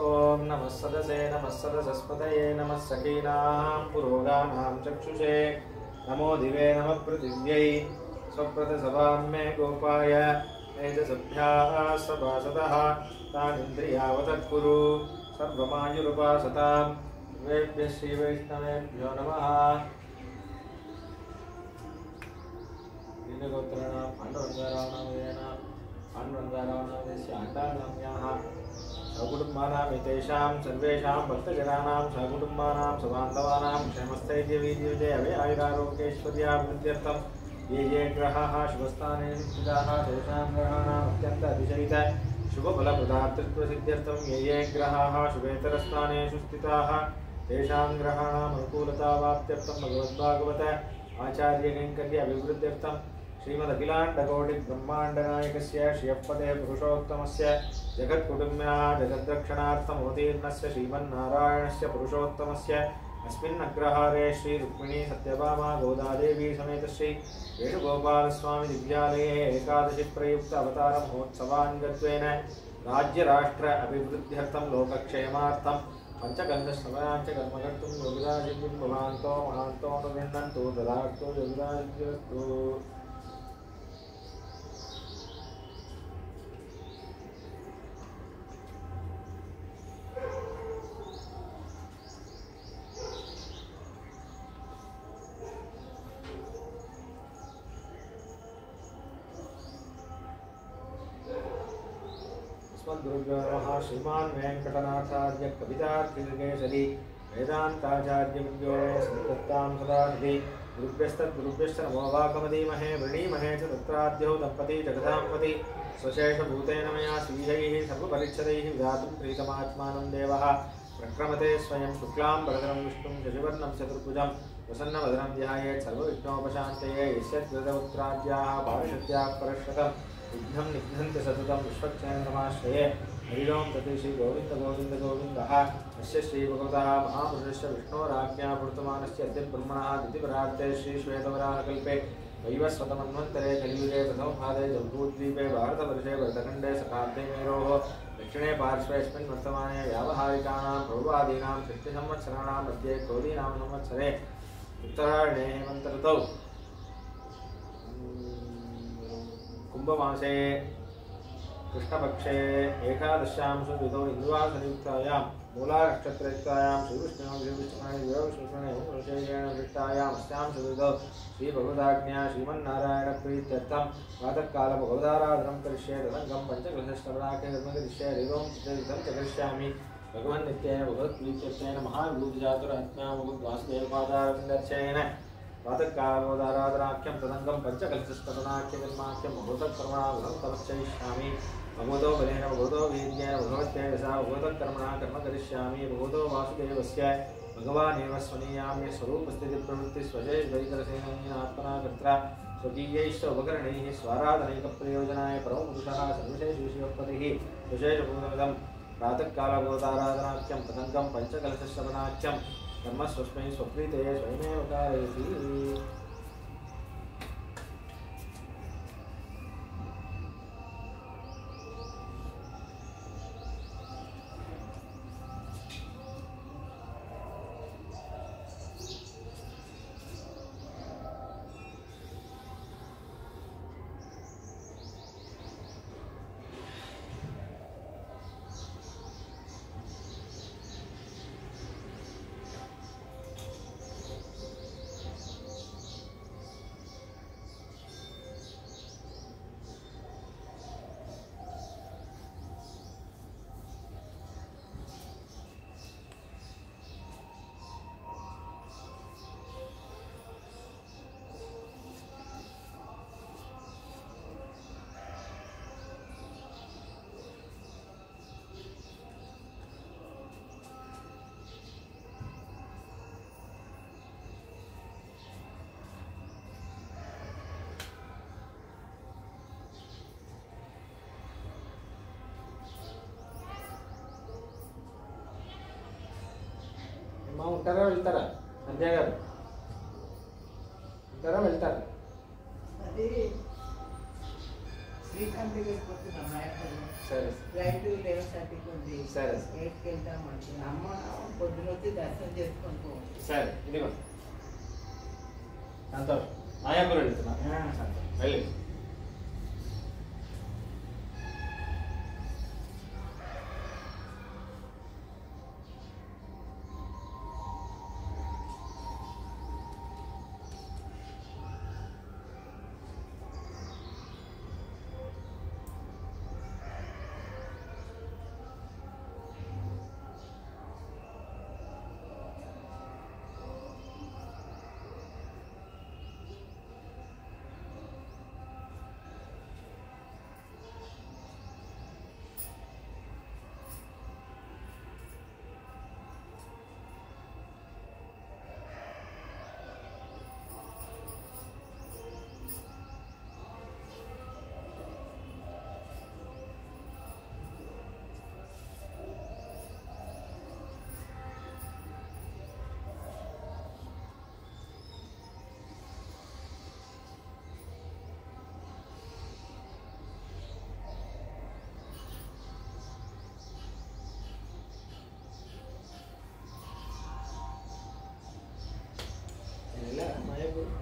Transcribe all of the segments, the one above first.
ओम नमः सदसे नमः सदसस्पतये नमः सखीनां पुरोगानां चक्षुषे नमो दिवे नमः पृथिव्यै स्वप्रतसभां मे गोपाय तेजसभ्याः सभासदः तानिन्द्रियावतत्कुरु सर्वमायुरुपासतां सर्वेभ्यः श्रीवैष्णवेभ्यो नमः। दीनगोत्राणां पाण्डुरङ्गारावणामदेस्य आण्डानाम्याः सकुटुम्बानामेतेषां सर्वेषां भक्तजनानां सकुटुम्बानां सबान्धवानां क्षेमस्थैर्यवीर्यविजय अभय आयुरारोग्यैश्वर्याभिवृद्ध्यर्थं ये ये ग्रहाः शुभस्थाने स्थिताः तेषां ग्रहाणाम् अत्यन्त अतिशयित शुभफलप्रदातृत्वसिद्ध्यर्थं ये ये ग्रहाः शुभेतरस्थानेषु स्थिताः तेषां ग्रहाणाम् अनुकूलतावाप्त्यर्थं भगवद्भागवत आचार्यकैङ्कर्य अभिवृद्ध्यर्थं श्रीमदखिलाण्डकोटिब्रह्माण्डनायकस्य श्रियःपदे पुरुषोत्तमस्य जगत्कुटुम्ब्याः जगद्रक्षणार्थमवतीर्णस्य श्रीमन्नारायणस्य पुरुषोत्तमस्य अस्मिन्नग्रहारे श्री रुक्मिणी सत्यभामा गोदादेवी समेत श्री वेणुगोपालस्वामी दिव्यालये एकादशी प्रयुक्त अवतार महोत्सवाङ्गत्वेन राज्यराष्ट्र अभिवृद्ध्यर्थं लोकक्षेमार्थं पंचगन्धश्रवणाञ्च कर्मकर्तुं योगिराजिं भवान्तो महान्तो अनुगृह्णन्तु ददातु योगिराजिस्तु। गुरुभ्यो नमः। श्रीमान् वेंकटनाथार्य कवितार्किकेसरी वेदान्ताचार्यवर्यो मे सन्निधत्तां सदा हृदि गुरुभ्यस्तद्गुरुभ्यश्च नमो वाकमदीमहे वृणीमहे च तत्राद्यौ दम्पती जगदाम्पति स्वशेषभूतेन मया श्रीहैः सर्वपरिच्छदैः विधातुं प्रीतमात्मानं देवः प्रक्रमते स्वयं शुक्लाम्बरधरं विष्णुं शशिवर्णं चतुर्भुजं प्रसन्नवदनं ध्यायेत् सर्वविघ्नोपशान्तये यस्यद्गतपुत्राद्याः पारिषद्याः परश्वतं विघ्नं निघ्नन्ति सततं विश्वक्षेममाश्रये। हरि ओं तथे श्री गोविंद गोविंद गोविन्दः अस्य श्रीभगवतः महापुरुषस्य विष्णोराज्ञा वर्तमानस्य अद्य ब्रह्मणः द्वितीयपरार्थे श्रीश्वेतवराहकल्पे वैवस्वतमन्वन्तरे कलियुगे प्रथमपादे जम्बूद्वीपे भारतवर्षे भरतखण्डे सकाब्दे मेरोः दक्षिणे पार्श्वेऽस्मिन् वर्तमाने व्यावहारिकाणां प्रभुवादीनां षष्टिसंवत्सराणां मध्ये क्रोधीनां संवत्सरे उत्तरायणे हेमन्त ऋतौ कुंभमासे कृष्णपक्षे एकादश्यां सुविधौ इन्दुवासनियुक्तायां मूलानक्षत्रयुक्तायां श्रीविष्णुविष्टायां अस्यां सुविधौ श्रीभगवदाज्ञा श्रीमन्नारायणप्रीत्यर्थं प्रातःकालभगवदाराधनं करिष्ये तदङ्गं पञ्चकलशश्रवणाख्ये करिष्ये हरिओं चित्रयुतं च करिष्यामि भगवन्नित्येन भगवत्प्रीत्यर्थेन महाविभूतिजातुरात्म्या भगवद्वासुदेवपादारविन्दर्शनेन प्रातःकालोदाराधनाख्यं तदङ्गं पञ्चकलशस्तपनाख्यकर्माख्यं भगवतकर्मणां तमश्चयिष्यामि भगवतो बलेन भगवतो वीर्येण भगवत्येजसा भगवतकर्मणा कर्म करिष्यामि भगवतो वासुदेवस्य भगवानेव स्वनीयाम्य स्वरूपस्थितिप्रवृत्तिस्वशेषवैकरसेनात्मना कर्त्रा स्वकीयैश्च उपकरणैः स्वाराधनैकप्रयोजनाय परमपुरुषः सर्वशेषविषयोत्पत्तिः विशेषभूतमिदं प्रातःकालभूताराधनाख्यं तदङ्गं पञ्चकलशश्रवणाख्यं कर्म स्वस्मै स्वप्रीते स्वयमेव कारयति। ఉంటారా వెళ్తారా సంధ్య గారు ఉంటారా వెళ్తారా అది సరే ఫ్లైట్ 11:30 ఉంది. సరే 8కి వెళ్తామంటే అమ్మ పొద్దున వచ్చి దర్శనం చేసుకొని పోవాలి. సరే ఇదిగో సంతోష్ మాయాపురం వెళ్తున్నా సంతోష్ వెళ్ళి మాయాపురం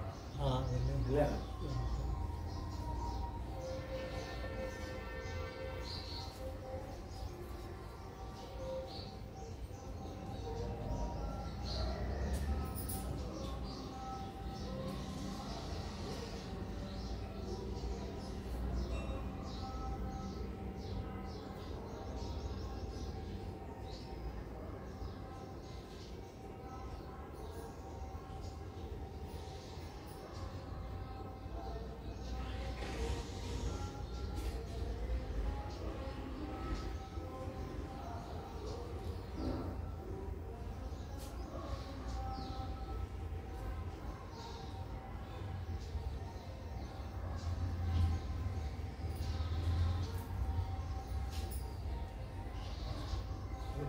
వెళ్ళారా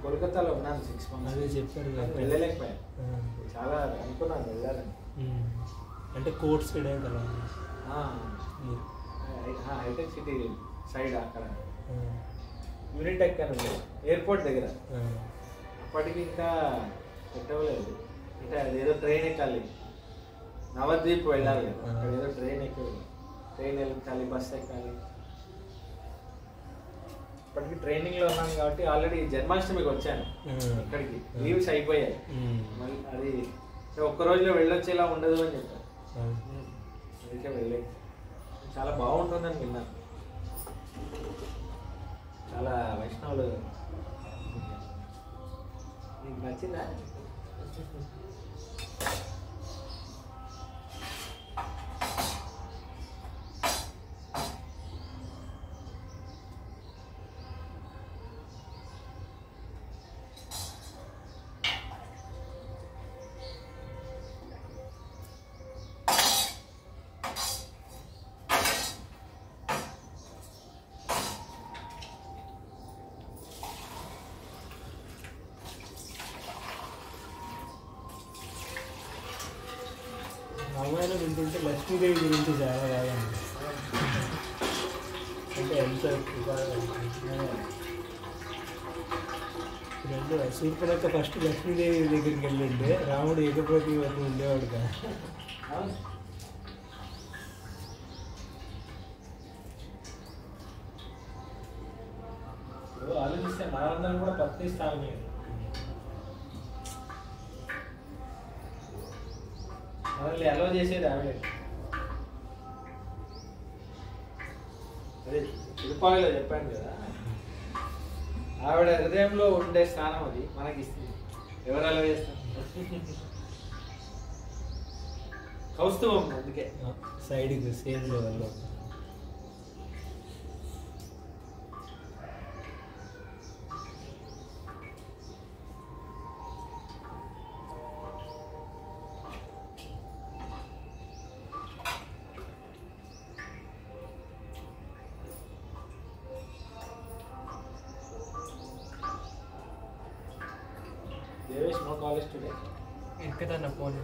కోల్కతాలో ఉన్నాను 6 months. అదే చెప్పారు వెళ్ళలేకపోయాను. చాలా అనుకున్నాను వెళ్ళాలని. అంటే కోర్ట్ సైడ్ కదా హైటెక్ సిటీ సైడ్ అక్కడ యూనిటెక్ అని ఉంది ఎయిర్పోర్ట్ దగ్గర. అప్పటికి ఇంకా పెట్టవలేదు. అంటే అదేదో ట్రైన్ ఎక్కాలి, నవద్వీప్ వెళ్ళాలి కదా, అక్కడ ఏదో ట్రైన్ ఎక్కాలి, ట్రైన్ ఎక్కాలి, బస్ ఎక్కాలి. ఇప్పటికి ట్రైనింగ్లో ఉన్నాను కాబట్టి ఆల్రెడీ జన్మాష్టమికి వచ్చాను ఇక్కడికి, లీవ్స్ అయిపోయాయి. మళ్ళీ అది ఒక్క రోజులో వెళ్ళొచ్చేలా ఉండదు అని చెప్పారు, అందుకే వెళ్ళే. చాలా బాగుంటుందని విన్నాను, చాలా వైష్ణవులు. నీకు నచ్చిందా? రామాయణం వింటుంటే లక్ష్మీదేవి గురించి చాలా బాగా అంటే ఎంత రెండు శూర్పణఖ ఫస్ట్ లక్ష్మీదేవి దగ్గరికి వెళ్ళిండే, రాముడు ఏకప్రతి వరకు ఉండేవాడు కదా. ఆలోచిస్తే మనందరం కూడా పత్నిస్తాము. మనల్ని అలో చేసేది ఆవిడ. అదే తిరుపాయిలో చెప్పాను కదా, ఆవిడ హృదయంలో ఉండే స్థానం అది మనకి ఇస్తుంది. ఎవరు అలో చేస్తారు? కౌస్తుభం. అందుకే సైడ్కి సేమ్ లెవెల్లో దేవేష్ నో కాలేజ్ టుడే. ఎక్కదన్న ఫోన్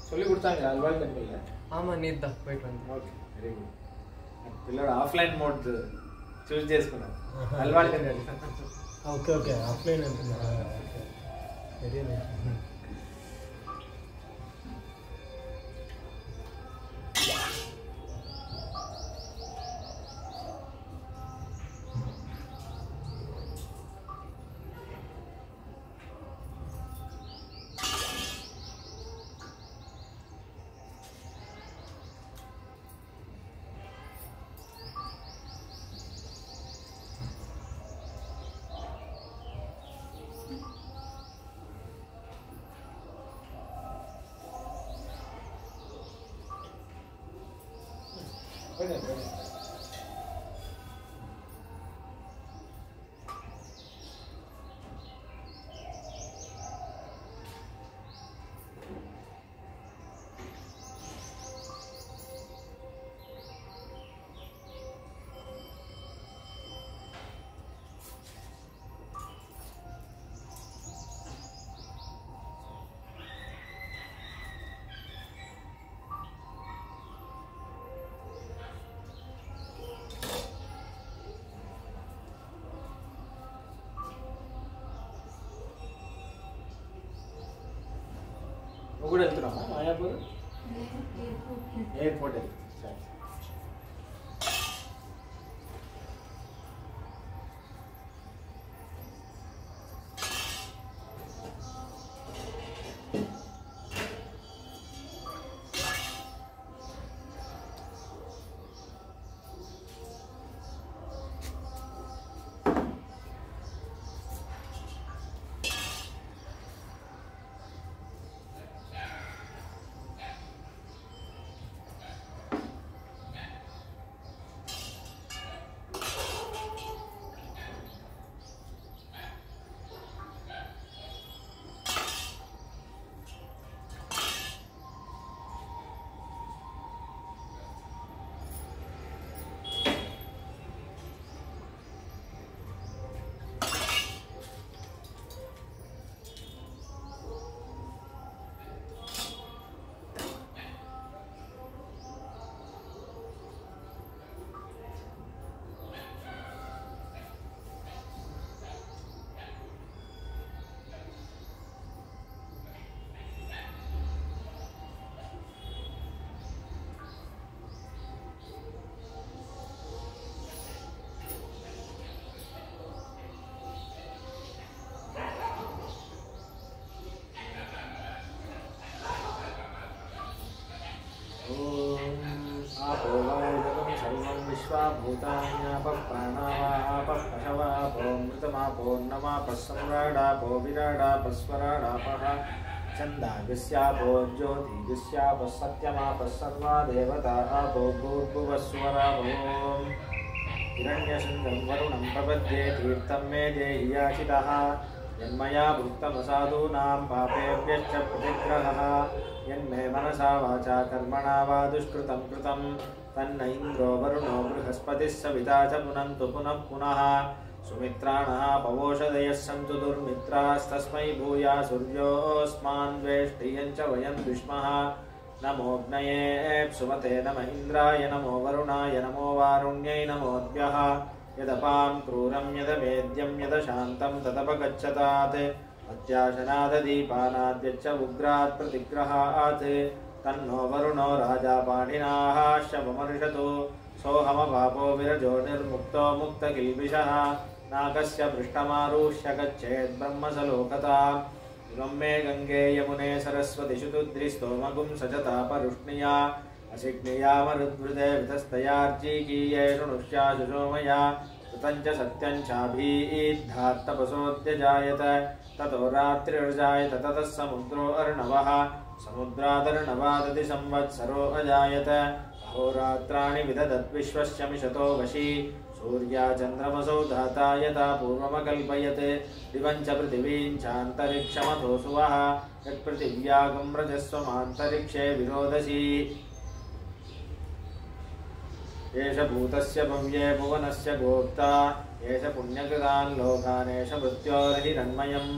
சொல்லி கொடுத்தாங்க அல்வால் டெம்பிள்ல. ஆமா நீதா போயிட்டு வந்து. Okay very good. పిల్లడు ఆఫ్లైన్ మోడ్ చూస్ చేసుకున్నాడు Alwal temple. Okay okay offline అంటున్నా. Very nice. నువ్వు కూడా వెళ్తున్నావా మాయాపూర్? ఎయిర్పోర్ట్ వెళ్తున్నా. సరే. भूतान्यापः प्राणावापः पशवापोऽमृतमापोऽन्नमापः सम्राडापो विराडापः स्वराडापः छन्दागस्यापो ज्योतिगस्यापः सत्यमापः सर्वा देवता आपो भूर्भुवः स्वरापो हिरण्यशृङ्गं वरुणं प्रपद्ये तीर्थं मे देहि याचितः यन्मया भुक्तमसाधूनां पापेभ्यश्च प्रतिग्रहः यन्मे मनसा वाचा कर्मणा वा दुष्कृतं कृतं तन्न इन्द्रो वरुणो बृहस्पतिः सविता च पुनन्तु पुनः पुनः सुमित्राणः पवोषधयः सन्तु दुर्मित्रास्तस्मै भूया सूर्योऽस्मान् द्वेष्टियं च वयं विष्मः नमोऽग्नये सुमते नम इन्द्राय नमो वरुणाय नमो वारुण्यै नमोऽद्भ्यः यदपां क्रूरं यदवेद्यं यदशान्तं तदपगच्छतात् अत्याशनाददीपानाद्यच्च उग्रात् प्रतिग्रहात् तन्नो वरुणो राजा पाणिनाः शवमर्षतु सोऽहमपापो विरजो निर्मुक्तो मुक्तकिल्बिषः नाकस्य पृष्ठमारुह्य गच्छेत् ब्रह्मसलोकताम् इमं मे गङ्गे यमुने सरस्वतिषु तुद्रिस्तोमगुं सचतापरुष्णिया असिग्निया मरुद्वृते वितस्तयार्चीकीये शृणुष्याशुषोमया कृतं च सत्यं चाभीद्धात्तपसोऽद्यजायत ततो रात्रिर्जायत ततः समुद्रो अर्णवः समुद्रादर्णवादति संवत्सरो अजायत अहोरात्राणि विदधत् विश्वस्य मिषतो वशी सूर्या चन्द्रमसौ धाता यथा पूर्वमकल्पयत् दिवं च पृथिवीं चान्तरिक्षमथो सुवः यत्पृथिव्यागं रजस्वमान्तरिक्षे विरोधसी एष भूतस्य भव्ये भुवनस्य गोप्ता एष पुण्यकृतान् लोकान् एष मृत्योर्हिरण्मयम्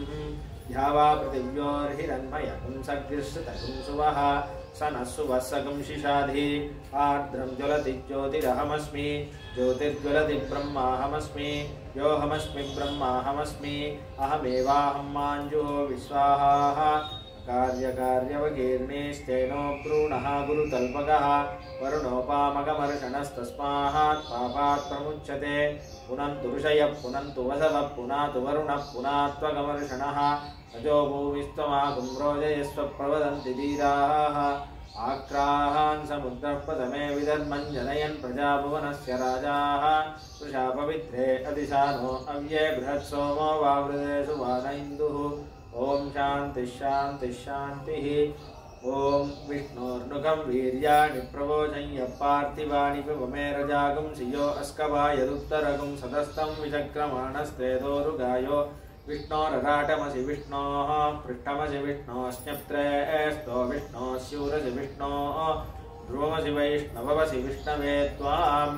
ध्यावा पृथिव्योर्हिरण्मयं सग्निश्रुतगुं सुवः स नः सुवत्सकं शिशाधि आर्द्रं ज्वलति ज्योतिरहमस्मि ज्योतिर्ज्वलति ब्रह्माहमस्मि योऽहमस्मि ब्रह्माहमस्मि अहमेवाहं माञ्जुः विश्वाहाः कार्यकार्यवकीर्णेस्तेनो भ्रूणः गुरुतल्पकः वरुणोपामकमर्षणस्तस्मात् पापात् प्रमुच्यते पुनन्तु ऋषयः पुनन्तु वसवः पुनातु वरुणः पुनात्वकमर्षणः अजो भूमिस्त्वमागुं रोजयस्व प्रवदन्ति धीराः आक्राहान् समुद्रपदमे विदर्मन् जनयन् प्रजाभुवनस्य राजाः वृषा पवित्रे अधिशानो अव्ये बृहत्सोमो वावृते सुवान इन्दुः ओम शांति शांति शांति। ओम विष्णोर्नुकं वीर्याणि प्रवोचय्य पार्थिवानि पिबमेरजागं सियो अस्कभायदुत्तरगं सदस्तं विचक्रमाणस्तेदोरुगायो विष्णोरराटमसि विष्णोः पृष्ठमसि विष्णोश्चप्त्रेस्तो विष्णोस्यूरसि विष्णोः ध्रुवमसि वैष्णवसि विष्णवे त्वाम्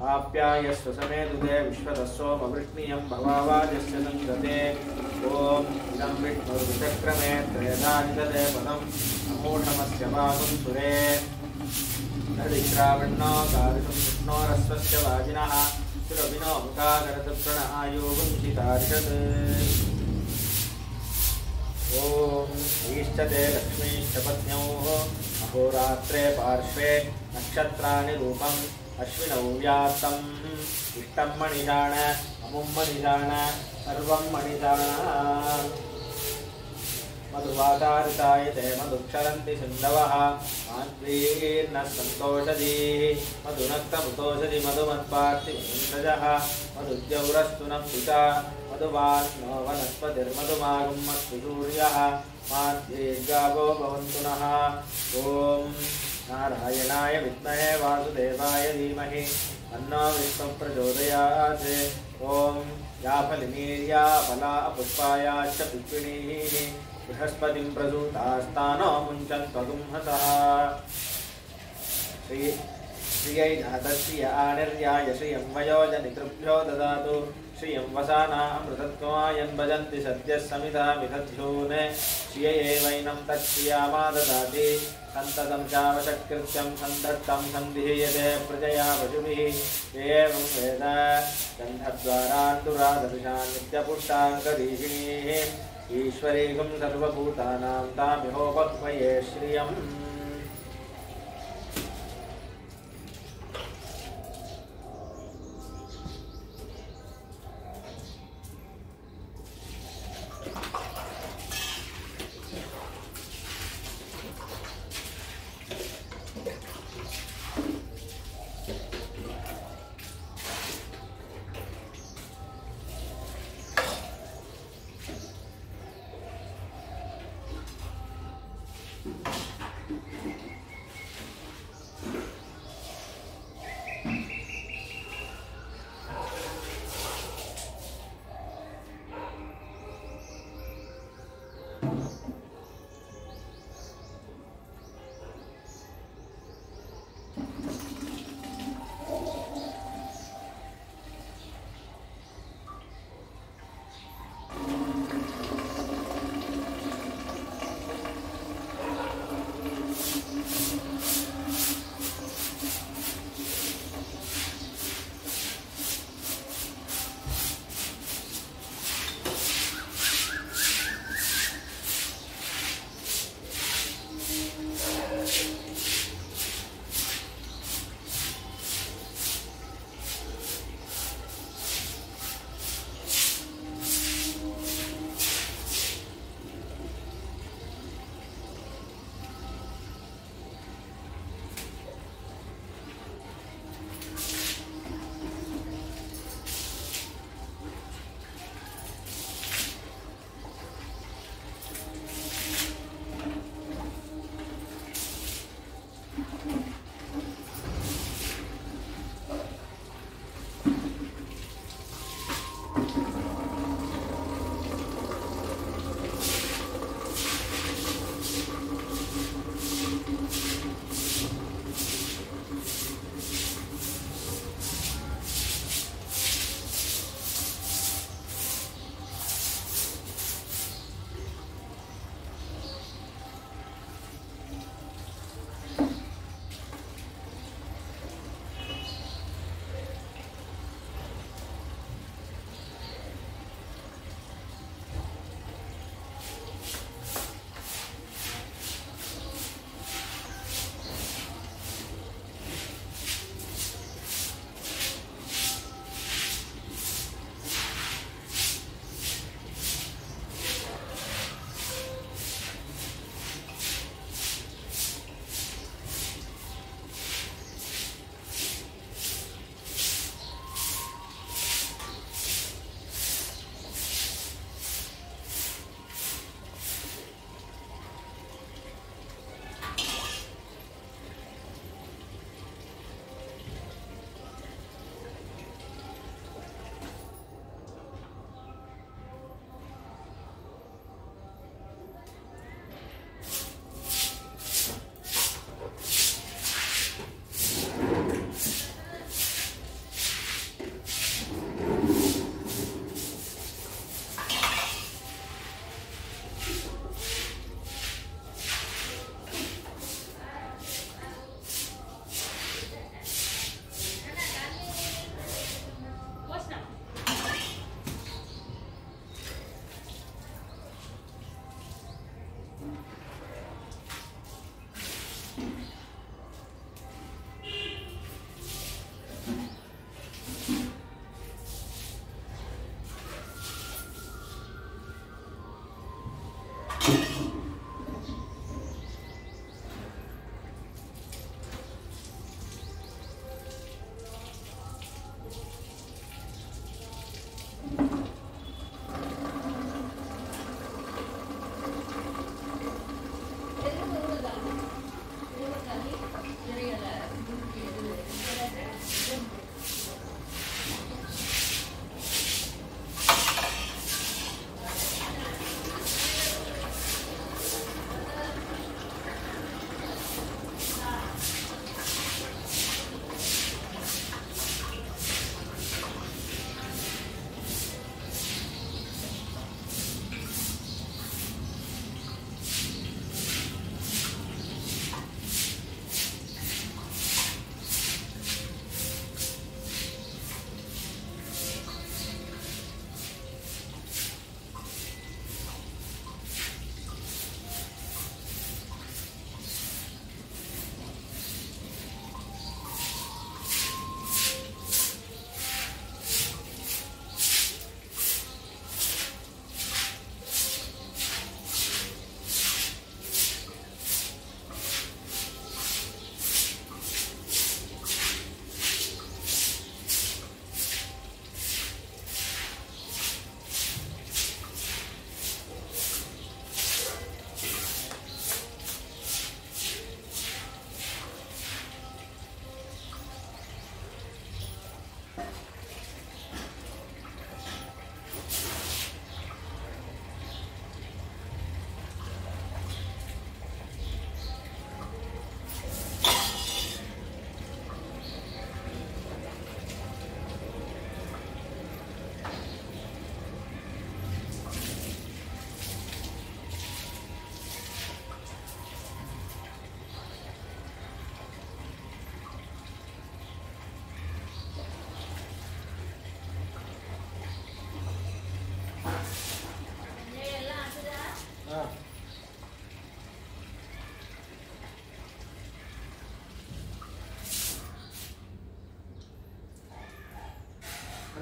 आप्यायस्व समेदुते विश्वतः सोमवृष्णियं भवावाजस्य संगते ओम इदं विष्णुर्विचक्रमे त्रयदानिदते पदं अमूढमस्य वागुं सुरे नदिश्रावण्णो कारुषं विष्णोरस्वस्य वाजिनः सुरभिनो मुखाकरतप्रण आयोगं शितार्षत् ओम ईष्टते लक्ष्मीश्च पत्न्योः अहोरात्रे पार्श्वे नक्षत्राणि रूपम् अश्विनौ व्यात्तम् इष्टं मणिषाण अमुं मणिषाण सर्वं मणिषाण मधुवातारितायते मधुक्षरन्ति सिन्धवः मान्वीर्नः सन्तोषधीः मधुनक्तमुतोषधि मधुमत्पार्थिवमिन्द्रजः मधुद्यौरस्तु नः पिता मधुवान्नो वनस्पतिर्मधुमागुं मत्सु सूर्यः माद्यैर्गावो भवन्तु नः ॐ नारायणाय विद्महे वासुदेवाय धीमहि तन्नो विष्णुः प्रचोदयात् ओम याफलिनीर्या फला पुष्पायाश्च पुष्पिणीः बृहस्पतिं प्रसूतास्तानो मुञ्चन्त्वगुंहसः श्रियै जातस्य आनिर्याय श्रियं वयोजनितृभ्यो ददातु श्रियं वसाना अमृतत्वमायन् भजन्ति सद्यः समिधा मिथध्यून् श्रियैवैनं तत्श्रियामा ददाति सन्ततं चावशकृत्यं सन्दत्तं सन्धीयते प्रजया पशुभिः एवं वेद गन्धद्वारान्तुरादर्शान् नित्यपुष्टाङ्करीषिणीः ईश्वरीगं सर्वभूतानां तामिहोपक्वये श्रियम्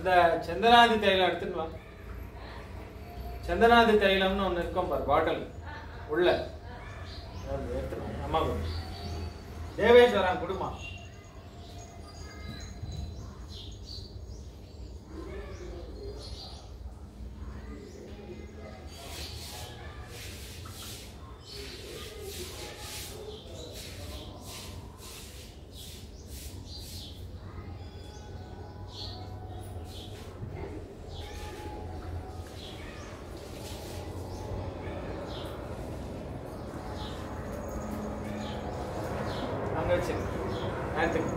அந்த சந்தனாதி தைலம் எடுத்துன்னு வா. சந்தனாதி தைலம்னு ஒன்று இருக்கும் பார் பாட்டில் உள்ள எடுத்துருவோம். அம்மா கொடு. தேவேஸ்வரன் கொடுமா.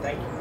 Thank you.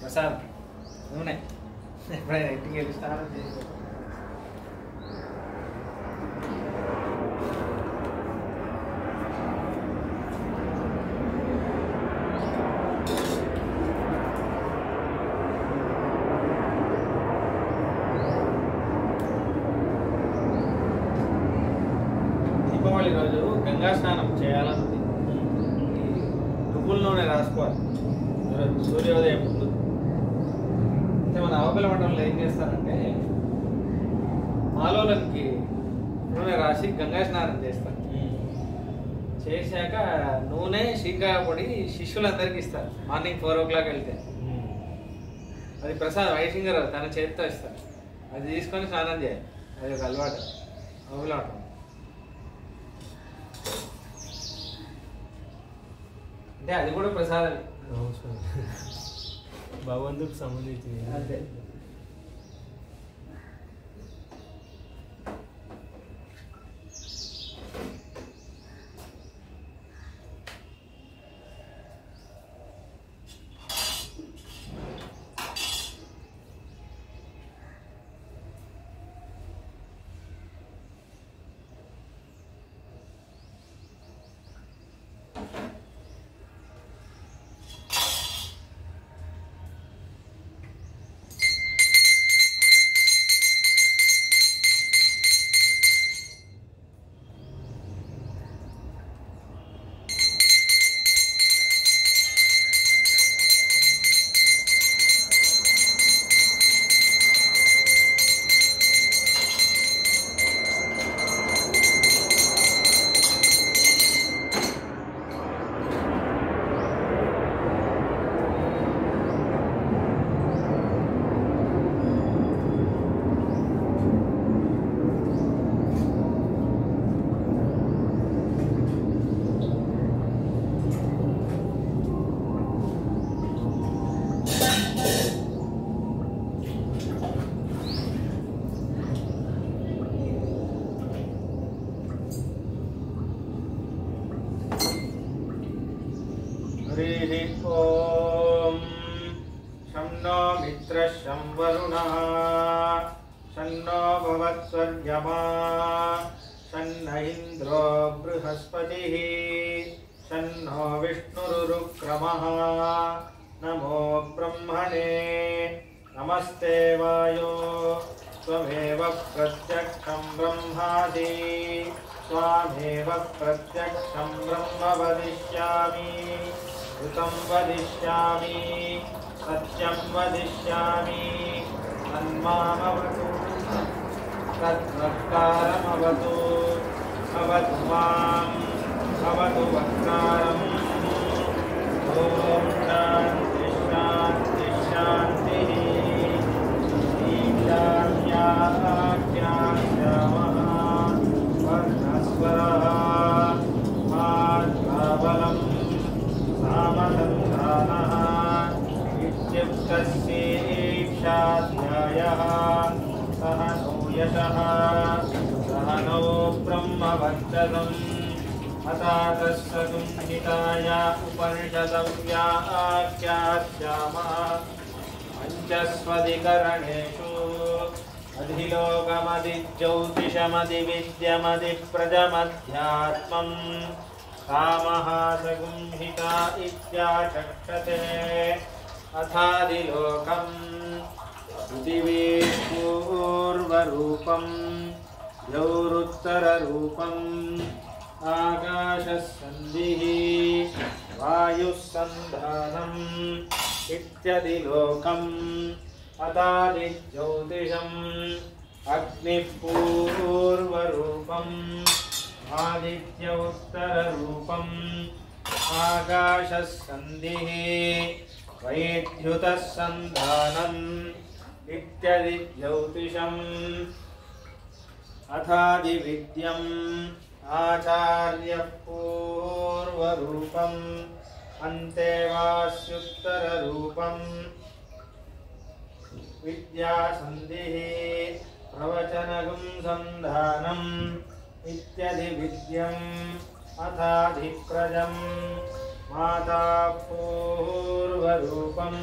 ప్రసాద్ నూనె ఎప్పుడైనా ఇంటికి వెళ్ళి స్నానం చేసి దీపావళి రోజు గంగా స్నానం చేయాలన్నది నువ్వుల నూనె రాసుకోవాలి ఈరోజు సూర్యోదయం ముందు. అయితే మన అవబెల మండలంలో ఏం చేస్తారంటే మాలోలకి నూనె రాసి గంగా స్నానం చేస్తారు. చేశాక నూనె శీకాయ పొడి శిష్యులందరికీ ఇస్తారు. మార్నింగ్ 4 o'clock వెళ్తే అది ప్రసాద్ వైసింగర్ తన చేతితో ఇస్తారు. అది తీసుకొని స్నానం చేయాలి. అది ఒక అలవాటు అవబెలవాటం. అంటే అది కూడా ప్రసాదం భగవంతుడికి సంబంధించింది. అంతే. हरिः ॐ शं नो मित्रः शं वरुणः शं नो भवत्वर्यमा शं न इन्द्रो बृहस्पतिः शं नो विष्णुरुक्रमः नमो ब्रह्मणे नमस्ते वायो त्वमेव प्रत्यक्षं ब्रह्मासि स्वामेव प्रत्यक्षं ब्रह्म वदिष्यामि ऋतं वदिष्यामि सत्यं वदिष्यामि तन्मामवतु तद्वक्तारमवतु अवतु माम् अवतु वक्तारम् ॐ शान्ति शान्ति शान्तिः ईशान्याख्यास्यामः वर्णस्वरः मात्राबलम् सामसन्धानः इत्युक्तस्येक्षाध्यायः सह नो यशः सह नो ब्रह्मवर्चसम् अथातस्सतुं हिताय उपनिषदव्याख्यास्यामः पञ्चस्वधिकरणेषु अधिलोकमधिज्योतिषमधिविद्यमधिप्रजमध्यात्मम् कामः सगुंहिता इत्याचक्षते अथादिलोकम् पृथिवीपूर्वरूपम् द्यौरुत्तररूपम् आकाशः सन्धिः वायुः सन्धानम् इत्यदिलोकम् अथादिज्योतिषम् अग्निः पूर्वरूपम् आदित्य उत्तररूपम् आकाशः सन्धिः वैद्युतः सन्धानम् इत्यदिज्योतिषम् अथादिविद्यम् आचार्यः पूर्वरूपम् अन्तेवास्युत्तररूपम् विद्यासन्धिः प्रवचनगुं सन्धानम् इत्यधिविद्यम् अथाधिप्रजम् माता पूर्वरूपम्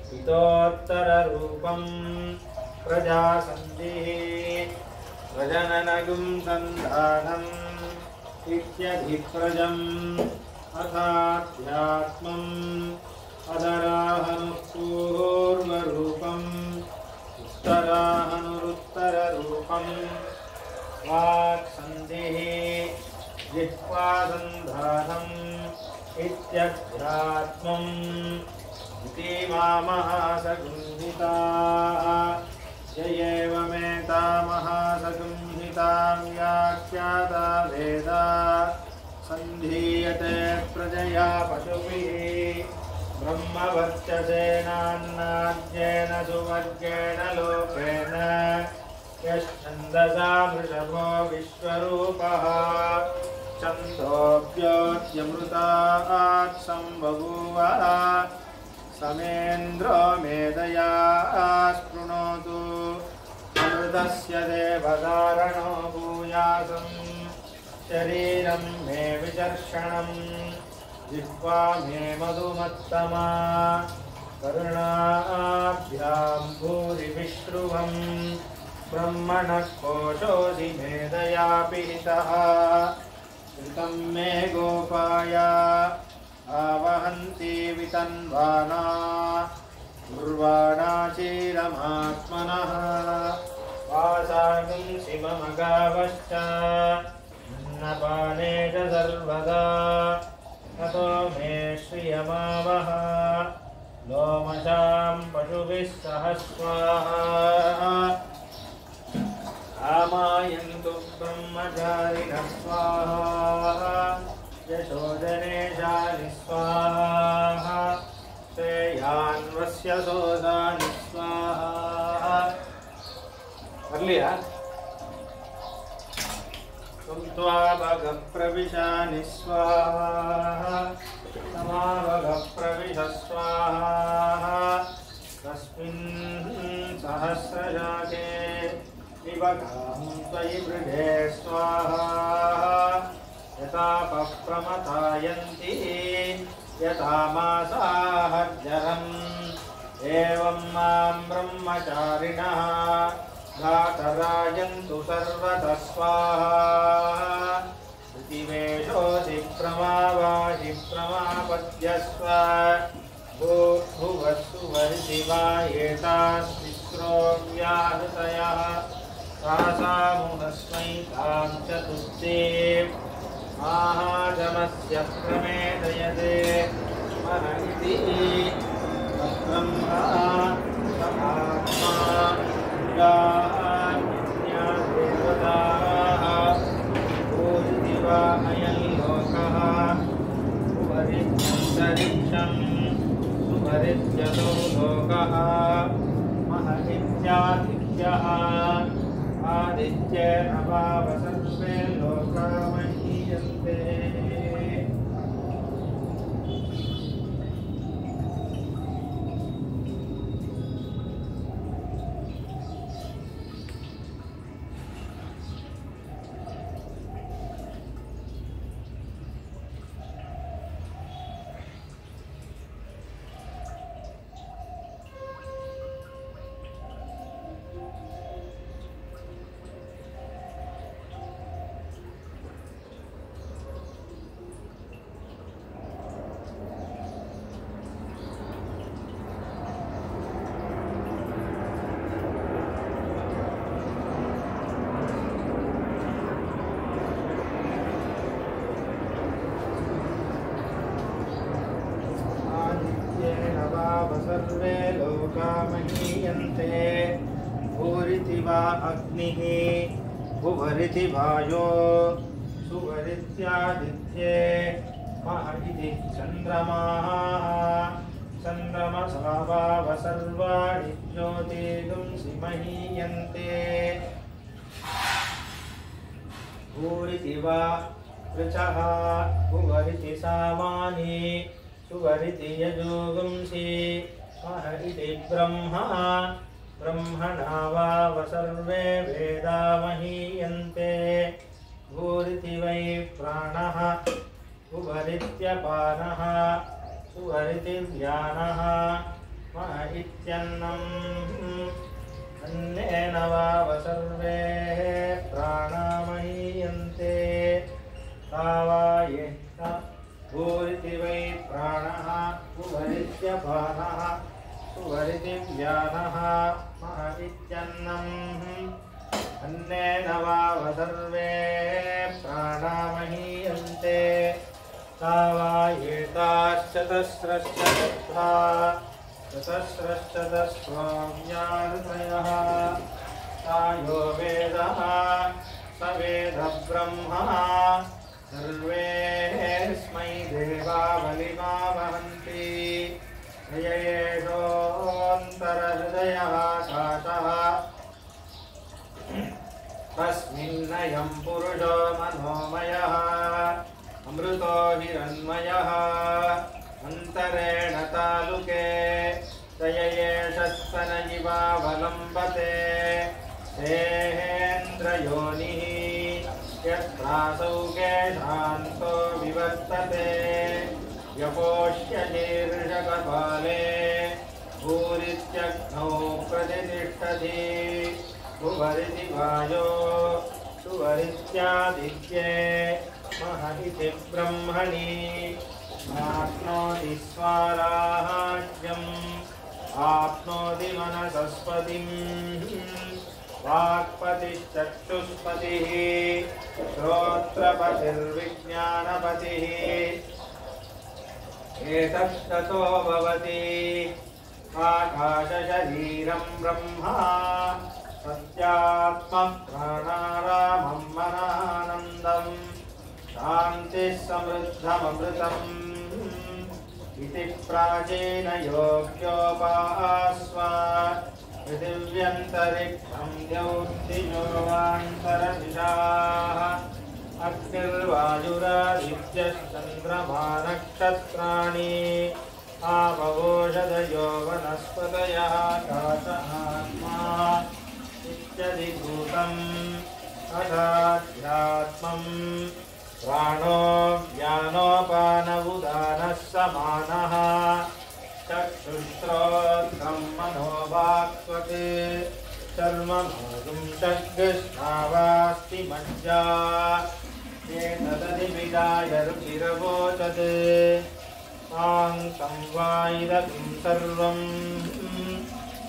हितोत्तररूपं प्रजासन्धिः प्रजननगुं सन्धानम् इत्यधिप्रजम् अथाध्यात्मम् अदराहनुपूर्वरूपम् उत्तराहनुरुत्तररूपम् वाक्सन्धिः जिह्वासन्धानम् इत्यध्यात्मम् इति महासगुंहिताः य एवमेतामहासगुंहितां व्याख्याता वेदा सन्धीयते प्रजया पशुभिः ब्रह्मवर्चसेनान्नाद्येन सुवर्गेण लोकेन यश्छन्दसा वृषभो विश्वरूपः छन्दोऽप्योऽद्यमृतात् सम्बभूव समेन्द्रो मेधया स्पृणोतु अमृतस्य देवधारणो भूयासम् शरीरं मे विचर्षणं जिह्वा मे मधुमत्तमा करुणाभ्यां भूरिविश्रुवम् ब्रह्मणः कोशोऽसि मेधया पीतः कृतं मे गोपाय आवहन्ति वितन्वाना उर्वाणा चीरमात्मनः वासागुंसि मम गावश्च अन्नपाने च सर्वदा ततो मे श्रियमावह लोमशां पशुभिः सह स्वाहा आमायन्तु ब्रह्मचारिणः स्वाहा यशोदनेशानि स्वाहा श्रेयान्वस्य सोदानि स्वाहा अर्लिया त्वा भगप्रविशानि स्वाहा समाभग प्रविश स्वाहा तस्मिन् सहस्रजाते विभगां त्वयि मृगे स्वाहा यथा पप्रमथायन्ति यथा मासाहर्जरम् एवं मां ब्रह्मचारिणः घातरायन्तु सर्वतः स्वाहा प्रतिवेशोऽसि प्रमावासि प्रमापद्यस्व भूर्भुवस्सु वर्षिवा एतास्तिस्रो व्याहृतयः तासामुहस्मै तां चतुस्ते महाजमस्य प्रमेदयते महदिति ब्रह्मा समात्मा देवताः भूरिति वा अयं लोकः उपरित्यन्तरिक्षं सुपरित्यतो लोकः महदित्यादित्यः आदित्येन वाव सर्वे लोका महीयन्ते सर्वे लोका महीयन्ते भूरिति वा अग्निः भुवरिति वायो सुवरित्यादित्ये महदिति चन्द्रमाः चन्द्रमसा वाव सर्वाणि ज्योतिर्गुंसि महीयन्ते भूरिति वा ऋचः भुवरिति सामानि सुवरिति यजोगुंसि महदिति ब्रह्मा ब्रह्मणा वाव सर्वे वेदा महीयन्ते भूरिति वै प्राणः भुवरित्यपानः सुवरिति व्यानः इत्यन्नम् अन्नेन वाव सर्वे प्राणामहीयन्ते तावाये भूरिति वै प्राणः उभरित्यपानः सुवरिति व्यानः इत्यन्नम् अन्नेन वाव सर्वे प्राणामहीयन्ते तावायेताश्चतस्रश्चतस्रा चतस्रश्चतस्रोऽव्याहृतयः तायो वेदः स वेदब्रह्मा सर्वेऽस्मै देवा बलिमा वहन्ति ययेषोऽन्तरहृदयः आकाशः तस्मिन्नयं पुरुषो मनोमयः अमृतो हिरण्मयः अन्तरेण तालुके तययेषस्तन इवावलम्बते सेहेन्द्रयोनिः यत्रासौ केशान्तो विवर्तते यपोष्यशीर्षकपाले भूरित्यग्नौ प्रतिष्ठति भुवरिति वायो सुवरित्यादित्ये महदिति ब्रह्मणि आप्नोति स्वाराज्यम् आप्नोति मनसस्पतिम् वाक्पतिश्चक्षुष्पतिः श्रोत्रपतिर्विज्ञानपतिः एतत्ततो भवति आकाशशरीरं ब्रह्मा सत्यात्मप्राणारामं मनानन्दम् शान्तिः समृद्धममृतम् इति प्राचीनयोग्योपास्व पृथिव्यन्तरिक्षं द्यौर्दिजोवान्तरदिशाः अग्निर्वायुरादित्यश्चन्द्रमा नक्षत्राणि आपवोषधयो वनस्पतयः आकाश आत्मा इत्यधिभूतम् अथाध्यात्मम् प्राणो व्यानोपानवुदानः समानः चक्षुश्रोत्रं मनोवाक्त्वक् चर्ममागुं षड्गस्नावास्ति मज्जा एतदधिविदाय रुचिरवोचत् पाङ्क्तं वा इदं सर्वं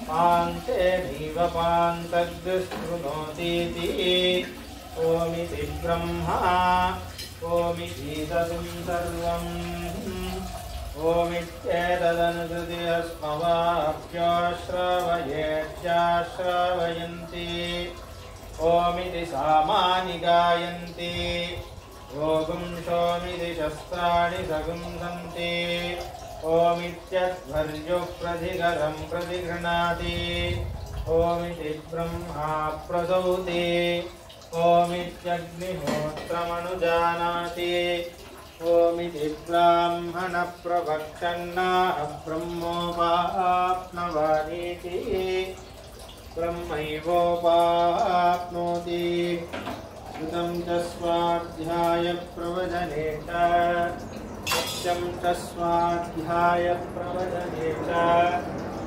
पाङ्क्ते नैव पाङ्क्तग्स्पृणोतीति ओमिति ब्रह्मा ओमितीदं सर्वम् ओमित्येतदनुकृति अस्मवाप्योश्रवयेत्याश्रवयन्ति ओमिति सामानि गायन्ति ओगुं सोमिति शस्त्राणि सगुंसन्ति ओमित्यध्वर्यो प्रतिघरं प्रतिगृह्णाति ओमिति ब्रह्मा प्रसौति ओमित्यग्निहोत्रमनुजानाति ओमिति ब्राह्मणप्रवक्षन्नाह ब्रह्मोपाप्नवानीति ब्रह्मैवोपाप्नोति श्रुतं च स्वाध्यायप्रवचने च सत्यं च स्वाध्यायप्रवचने च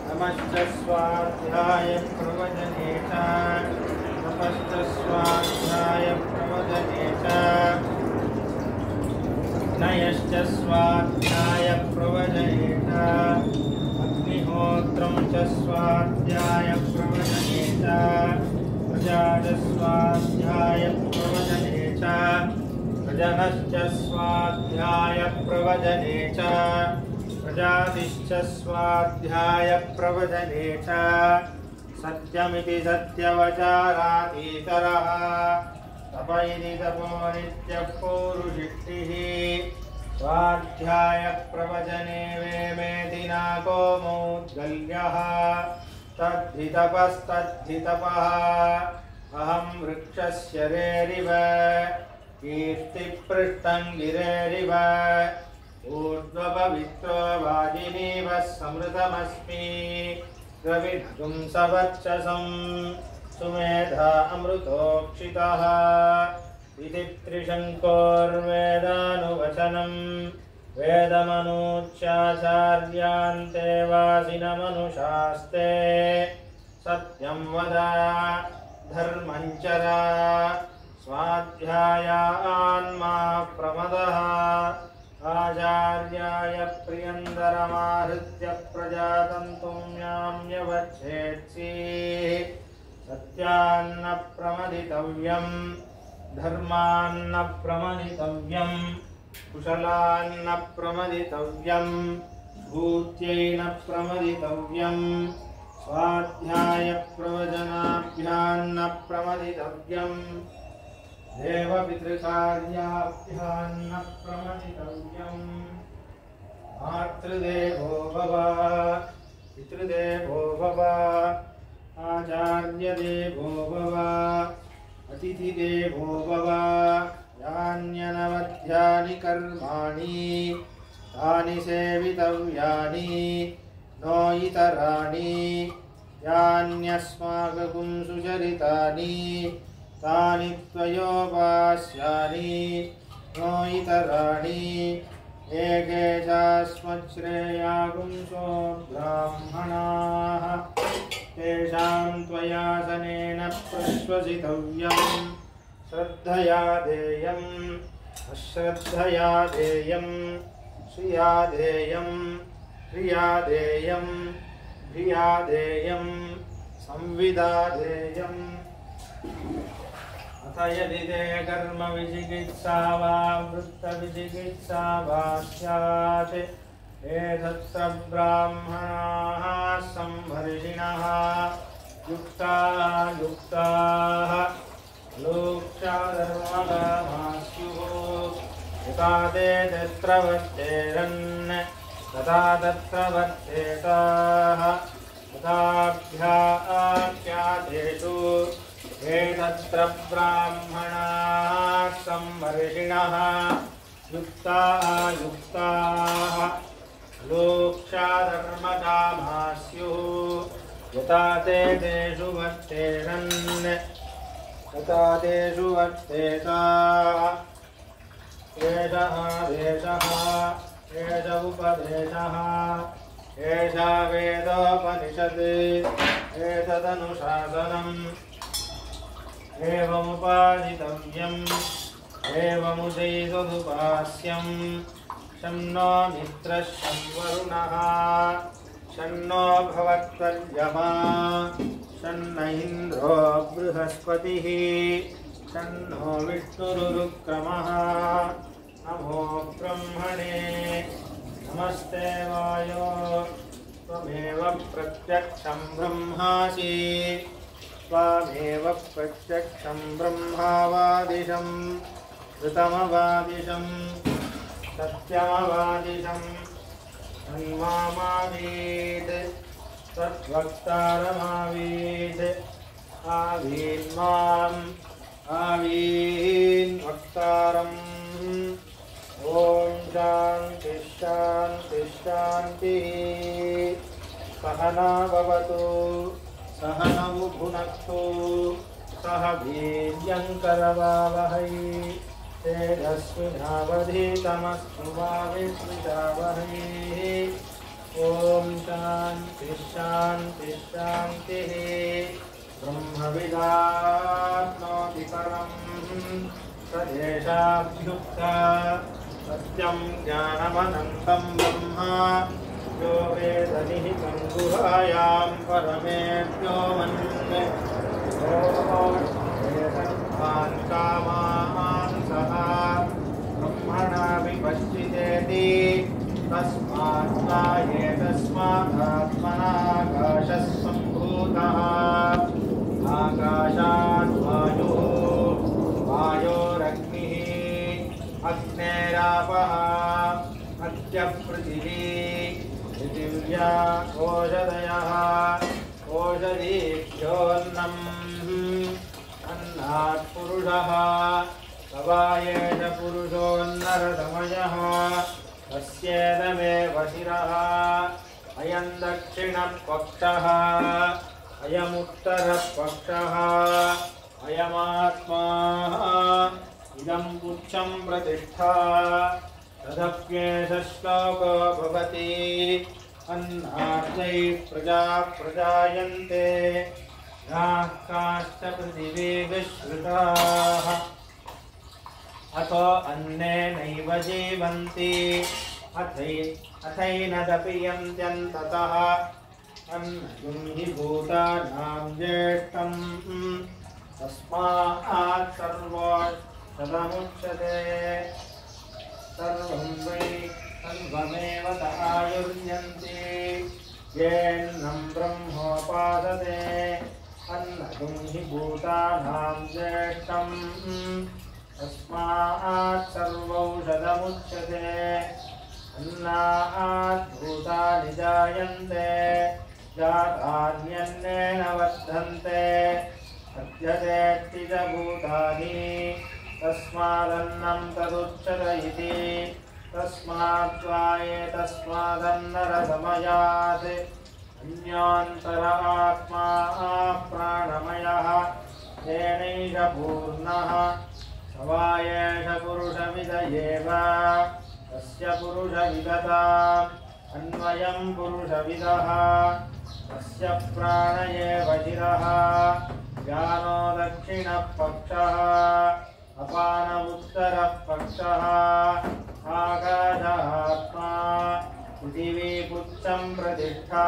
नमश्च स्वाध्यायप्रवचने च तपश्च स्वाध्यायप्रवचने च नयश्च स्वाध्यायप्रवचने च अग्निहोत्रं च स्वाध्यायप्रवचने च प्रजा च स्वाध्यायप्रवचने च प्रजनश्च स्वाध्यायप्रवचने च प्रजातिश्च स्वाध्यायप्रवचने च सत्यमिति सत्यवचारातीतरः तप इति तपो नित्यः पौरुषिष्टिः स्वाध्यायप्रवचने वेमेति नाको मौद्गल्यः तद्धि तपस्तद्धि अहं वृक्षस्य रेरिव कीर्तिपृष्टं गिरेरिव ऊर्ध्वपवित्रो वाजिनीवः समृतमस्मि द्रविणगुं सवर्चसं सुमेधा अमृतोक्षितः इति त्रिशङ्कोर्वेदानुवचनम् वेदमनूच्याचार्यान्ते वासिनमनुशास्ते सत्यं वद धर्मं चर स्वाध्यायान्मा प्रमदः आचार्याय प्रियन्दरमाहृत्य प्रजातन्तुं याम्यवच्छेत्सि सत्यान्न प्रमदितव्यं धर्मान्न प्रमदितव्यं कुशलान्न प्रमदितव्यं भूत्यैन प्रमदितव्यं स्वाध्याय प्रवचनाभ्यान्न प्रमदितव्यं देवपितृकार्याभ्यान्न प्रमदितव्यं मातृदेवो भव पितृदेवो भव आचार्यदेवो भव अतिथिदेवो भव यान्यनवध्यानि कर्माणि तानि सेवितव्यानि नो इतराणि यान्यस्माकं सुचरितानि तानि त्वयोपास्यानि नो इतराणि एके चास्मच्छ्रेयागुंसो ब्राह्मणाः तेषां त्वयासनेन प्रश्वसितव्यं श्रद्धया देयम् अश्रद्धया देयं श्रिया देयं प्रिया देयं धिया देयं संविदा देयम् अथ यदि ते कर्म विचिकित्सा वा वृत्तविचिकित्सा वा स्यात् एतत्र ब्राह्मणाः संवर्षिणः युक्ताः लोक्षाधर्मकामास्युः यथा ते तत्र वर्तेरन् तथा तत्र वर्तेताः तथाभ्याख्यातेषु एतत्र ब्राह्मणाः संवर्षिणः युक्ताः लोक्षाधर्मकामास्युः यथा ते तेषु वर्तेरन् तथा तेषु वर्तेताः एषः देशः एष उपदेशः एषा वेदोपनिषत् एतदनुशासनम् एवमुपासितव्यम् एवमुदैतदुपास्यम् शन्नो मित्रः शं वरुणः शन्नो भवत्वर्यमा शन्न इन्द्रो बृहस्पतिः शन्नो विष्णुरुक्रमः नमो ब्रह्मणे नमस्ते वायो त्वमेव प्रत्यक्षं ब्रह्मासि त्वामेव प्रत्यक्षं ब्रह्मावादिशं ऋतमवादिशं सत्यमवादिशं तन्मामावीत् तद्वक्तारमावीत् आवीन्माम् आवीन् वक्तारम् ॐ शान्ति शान्ति शान्तिः सहना भवतु सहनौ भुनक्तु सह वीर्यङ्करवावहै तेजस्विनावधीतमस्तु मा विद्विषावहै ॐ शान्ति शान्ति शान्तिः ब्रह्मविदाप्नोति परं सदेशाभ्युक्ता सत्यं ज्ञानमनन्तं ब्रह्म यो वेदनिहितं गुहायां परमेभ्यो मन्ये वेदन्तान् कामान् सः ब्रह्मणा विपश्चितेति तस्मात्मायेतस्मादात्मनाकाशः सम्भूतः आकाशात् वायुः वायोरग्निः अग्नेरापः अद्यपृथिवी पृथिव्या ओषधयः ओषधीभ्योऽन्नम् अन्नात् पुरुषः सवायेष पुरुषोन्नरतमयः तस्येदमेव शिरः अयं दक्षिणपक्षः अयमुत्तरपक्षः अयमात्मा इदं पुच्छं प्रतिष्ठा तदप्येष श्लोको भवति अन्नार्जैः प्रजा प्रजायन्ते याः काश्च पृथिवी विश्रुताः अतो अन्नेनैव जीवन्ति अथैनदपि यन्त्यन्ततः अन्नं हि भूतानां ज्येष्ठं तस्मात् सर्वोषधमुच्यते सर्वं वै सर्वमेव आयुर्यन्ति येन्नं ब्रह्मोपासते अन्नं हि भूतानां ज्येष्ठं तस्मात् सर्वौषधमुच्यते अन्नात् भूतानि जायन्ते जातान्यन्नेन वर्धन्ते अद्यतेऽस्ति च भूतानि तस्मादन्नं तदुच्यत इति तस्माद्वा एतस्मादन्नरसमयात् अन्योऽन्तर आत्मा प्राणमयः तेनैष पूर्णः स वा एष पुरुषविद एव तस्य पुरुषविदताम् अन्वयं पुरुषविदः तस्य प्राण एव शिरः ज्ञानो दक्षिणः पक्षः अपान उत्तरः पक्षः आकाशात्मा पृथिवी पुच्छं प्रतिष्ठा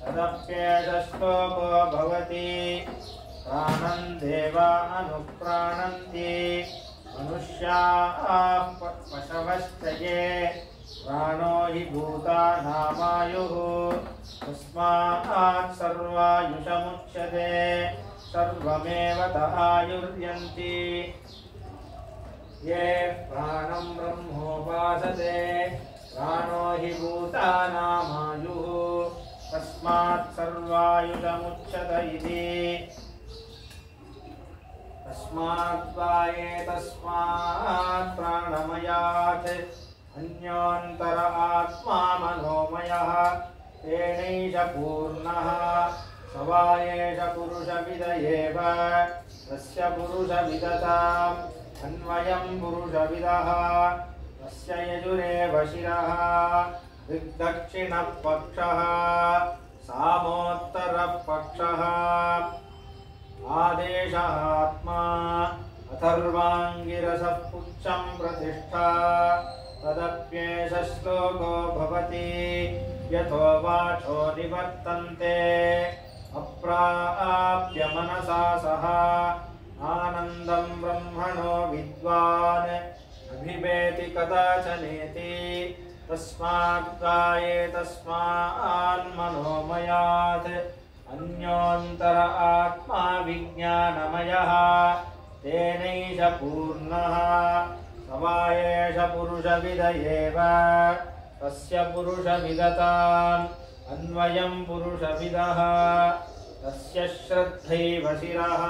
तदप्येष श्लोको भवति प्राणं देवा अनुप्राणन्ति मनुष्याः पशवश्च ये प्राणो हि भूतानामायुः तस्मात् सर्वायुषमुच्यते सर्वमेव आयुर्यन्ति ये प्राणं ब्रह्मोपासते प्राणो हि भूतानामायुः तस्मात् सर्वायुषमुच्यत इति तस्माद्वा एतस्मात् प्राणमयात् अन्योऽन्तर आत्मा मनोमयः तेनैष पूर्णः स वा एष पुरुषविद एव तस्य पुरुषविदताम् अन्वयं पुरुषविदः तस्य यजुरेव शिरः दिग्दक्षिणः पक्षः सामोत्तरः पक्षः आदेशात्मा अथर्वाङ्गिरसः पुच्छं प्रतिष्ठा तदप्येष श्लोको भवति यतो वाचो निवर्तन्ते अप्राप्य मनसा सह आनन्दं ब्रह्मणो विद्वान् अभिवेति कदाचनेति तस्माद्वा एतस्मान्मनोमयात् अन्योऽन्तर आत्मा विज्ञानमयः तेनैष पूर्णः स वा एष पुरुषविद एव तस्य पुरुषविदताम् अन्वयं पुरुषविदः तस्य श्रद्धैव शिरः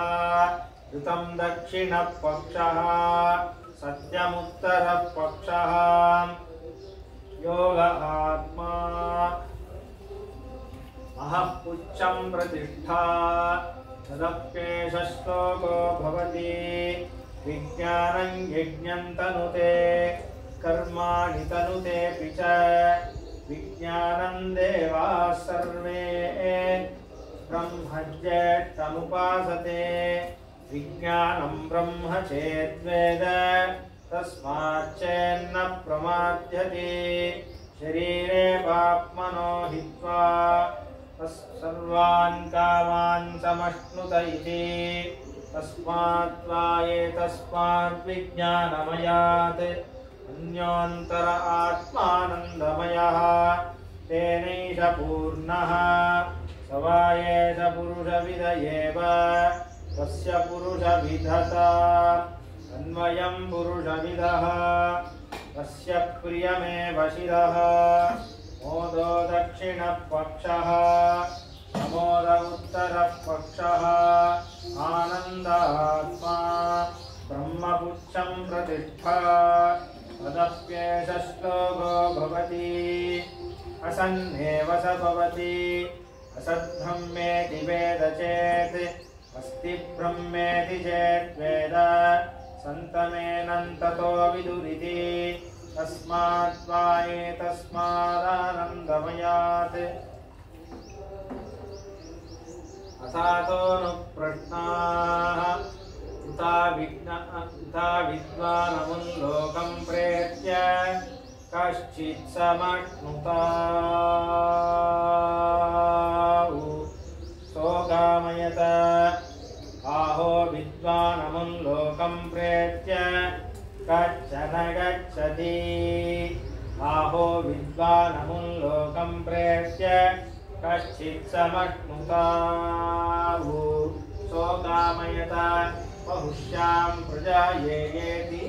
ऋतं दक्षिणः पक्षः सत्यमुत्तरः पक्षः योग आत्मा महःपुच्छं प्रतिष्ठा तदप्येष श्लोको भवति विज्ञानं यज्ञं तनुते कर्माणि तनुतेऽपि च विज्ञानं देवाः सर्वे ब्रह्मज्येष्ठमुपासते विज्ञानं ब्रह्म चेद्वेद तस्माच्चेन्न प्रमाद्यते शरीरे पाप्मनो हित्वा सर्वान् कामान् समश्नुत इति तस्माद्वा एतस्माद्विज्ञानमयात् अन्योऽन्तर आत्मानन्दमयः तेनैष पूर्णः स वा एष पुरुषविद एव तस्य पुरुषविदता अन्वयं पुरुषविदः तस्य प्रियमेव शिरः मोदो दक्षिणः पक्षः समोद उत्तरः पक्षः आनन्दात्मा ब्रह्मपुच्छं प्रतिष्ठा तदप्येष श्लोको भवति असन्नेव स भवति असद्ब्रह्मेति वेद चेत् अस्ति ब्रह्मेति चेत् वेद सन्तमेनं ततो विदुरिति तस्मात् वा एतस्मादानन्दमयात् अथातोऽनुप्रश्नाः उता विद्वानमुल्लोकं प्रेत्य कश्चित् समश्नुताः सोगामयत आहो विद्वानमुल्लोकं प्रेत्य कश्चन गच्छति आहो विद्वानमुल्लोकं प्रेत्य कश्चित् समश्नुताः सोगामयत बहुश्यां प्रजा येति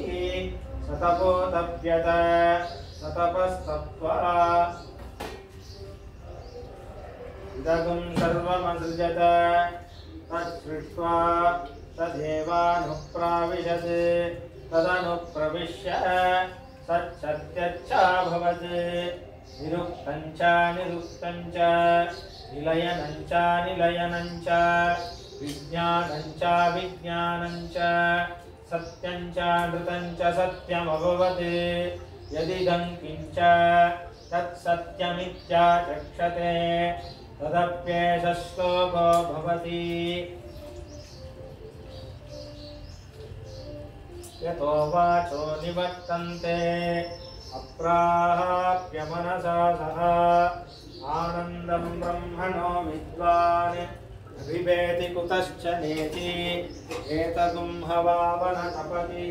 सतपोतप्यत सतपस्तप्त्वा इदगुं सर्वमसृजत तच्छ्रुत्वा तदेवानुप्राविशत् तदनुप्रविश्य सत्सत्यच्छाभवत् निरुक्तं च निरुक्तं च निलयनं च निलयनं च विज्ञानं च विज्ञानं च सत्यं च नृतं च सत्यमभवत् यदिदं किञ्च तत्सत्यमित्याचक्षते तदप्येष श्लोको भवति यतो वाचो निवर्तन्ते अप्राप्यमनसा सह आनन्दं ब्रह्मणो विद्वान् विभेति कुतश्च नेति एतगुं हवावन तपति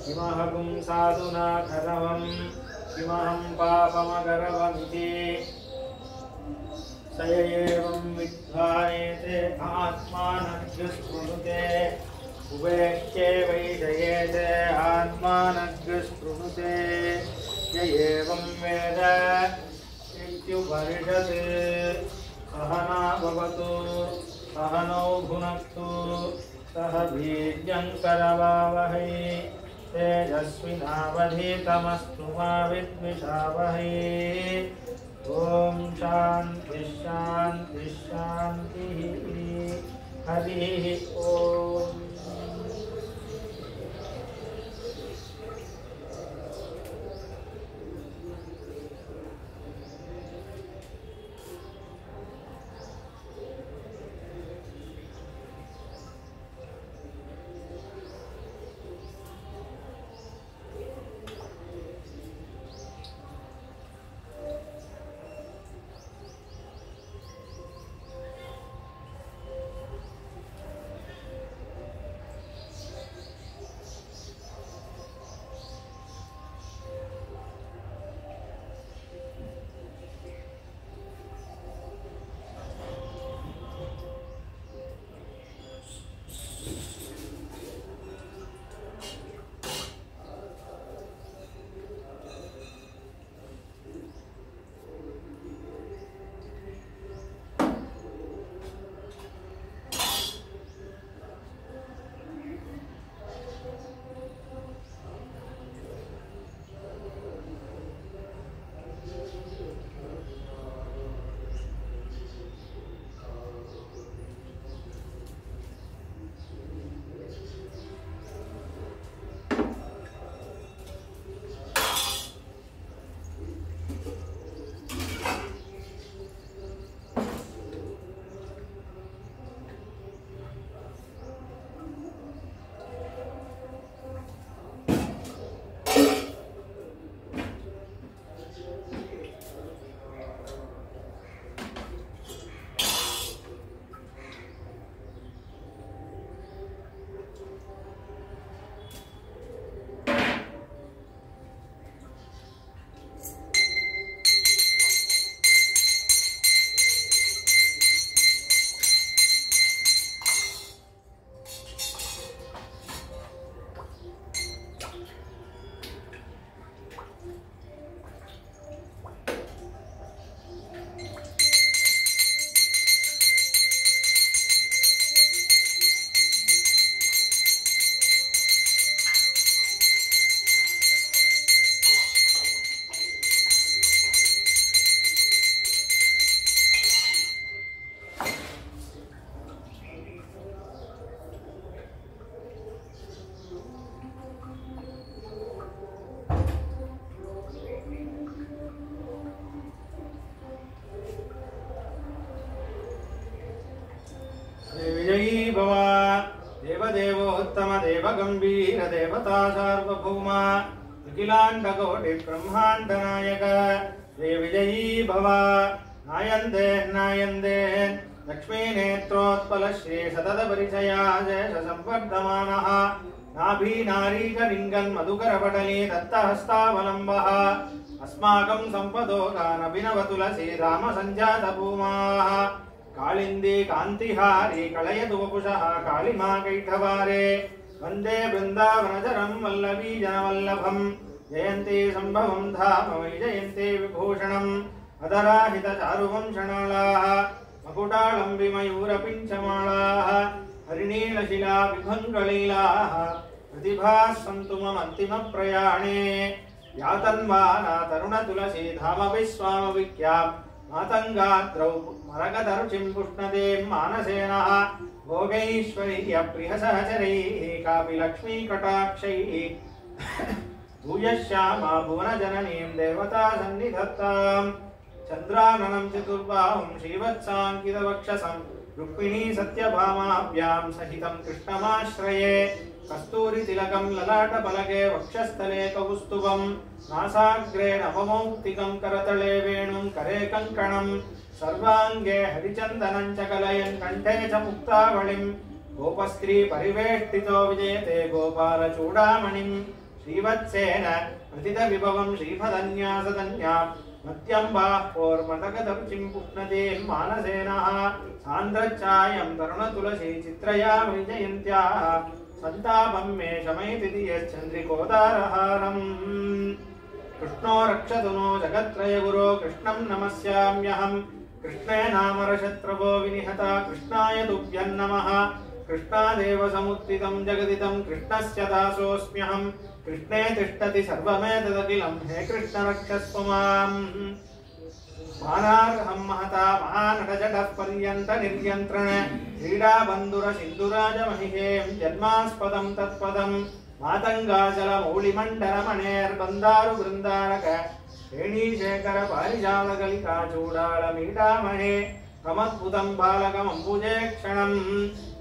किमहगुं साधुना करवं किमहं पापमगरवमिति स एवं विद्वानेते आत्मानग्स्पृणुते उभेक्ष्ये वैषयेते आत्मानग्स्पृणुते य एवं वेद इत्युपनिषत् सहना भवतु सहनौ भुनक्तु सह वीर्यङ्करवावहै तेजस्विनावधीतमस्तु मा विद्विषावहै ॐ शान्ति शान्ति शान्तिः हरिः ॐ माता सार्वभौमा अखिलाण्डकोटि ब्रह्माण्ड नायक जय विजयी भव नायन्दे नायन्दे लक्ष्मी नेत्रोत्पल श्री सतत परिचया जय संवर्धमानः नाभि नारीकलिङ्गन् मधुकरपटले दत्तहस्तावलम्बः अस्माकं सम्पदो गानभिनवतुलसी रामसञ्जातभूमाः कालिन्दी कान्तिहारी कलयतु वपुषः कालिमा कैठवारे वन्दे वृन्दावनचरं वल्लभी जनवल्लभं जयन्ती सम्भवं धाम वैजयन्ती विभूषणम् अधराहितचारुवंशनालाः मकुटालम्बिमयूरपिञ्चमालाः हरिणीलशिला विभङ्गलीलाः प्रतिभाः सन्तु मम अन्तिमप्रयाणे यातन्वाना तरुणतुलसी धाम विश्वामविख्यां मातङ्गाद्रौ मरकदरुचिं पुष्णदे मानसेनः भोगैश्वर्यप्रियसहचरैः कापि लक्ष्मीकटाक्षैः भूयश्यामा भुवनजननीं देवता सन्निधत्ताम् चन्द्राननं चतुर्बाहुं श्रीवत्साङ्कितवक्षसं रुक्मिणी सत्यभामाभ्यां सहितं कृष्णमाश्रये कस्तूरितिलकं ललाटपलके वक्षस्थले कौस्तुभं नासाग्रे नवमौक्तिकं करतले वेणुं करे कङ्कणं सर्वाङ्गे हरिचन्दनं च कलयन् कण्ठे च मुक्तावलिं गोपस्त्री परिवेष्टितो विजयते गोपालचूडामणिं श्रीवत्सेन प्रतितविभवं श्रीफदन्यासदन्यां मत्यम्बाह्पोर्मदगदरुचिं पुष्णदे मानसेनः सान्द्रच्छायं तरुणतुलसी चित्रया वैजयन्त्याः सन्तापं मे शमयति यश्चन्द्रिकोदारहारम् कृष्णो रक्षतु नो जगत्त्रयगुरो कृष्णं नमस्याम्यहं कृष्णे नामरशत्रवो विनिहता कृष्णाय तुभ्यं नमः कृष्णादेव समुत्थितं जगदिदं कृष्णस्य दासोऽस्म्यहं कृष्णे तिष्ठति सर्वमेतदखिलं हे कृष्ण रक्षस्व माम् मानार्हं महता महानटजटः पर्यन्त निर्यन्त्रण क्रीडाबन्धुर सिन्धुराजमहिषें जन्मास्पदं तत्पदं मातङ्गाचलमौलिमण्डलमणेर्बन्दारु बृन्दारक श्रेणीशेखर पारिजातकलिका चूडालमीडामहे कमद्भुतं बालकमम्बुजे क्षणं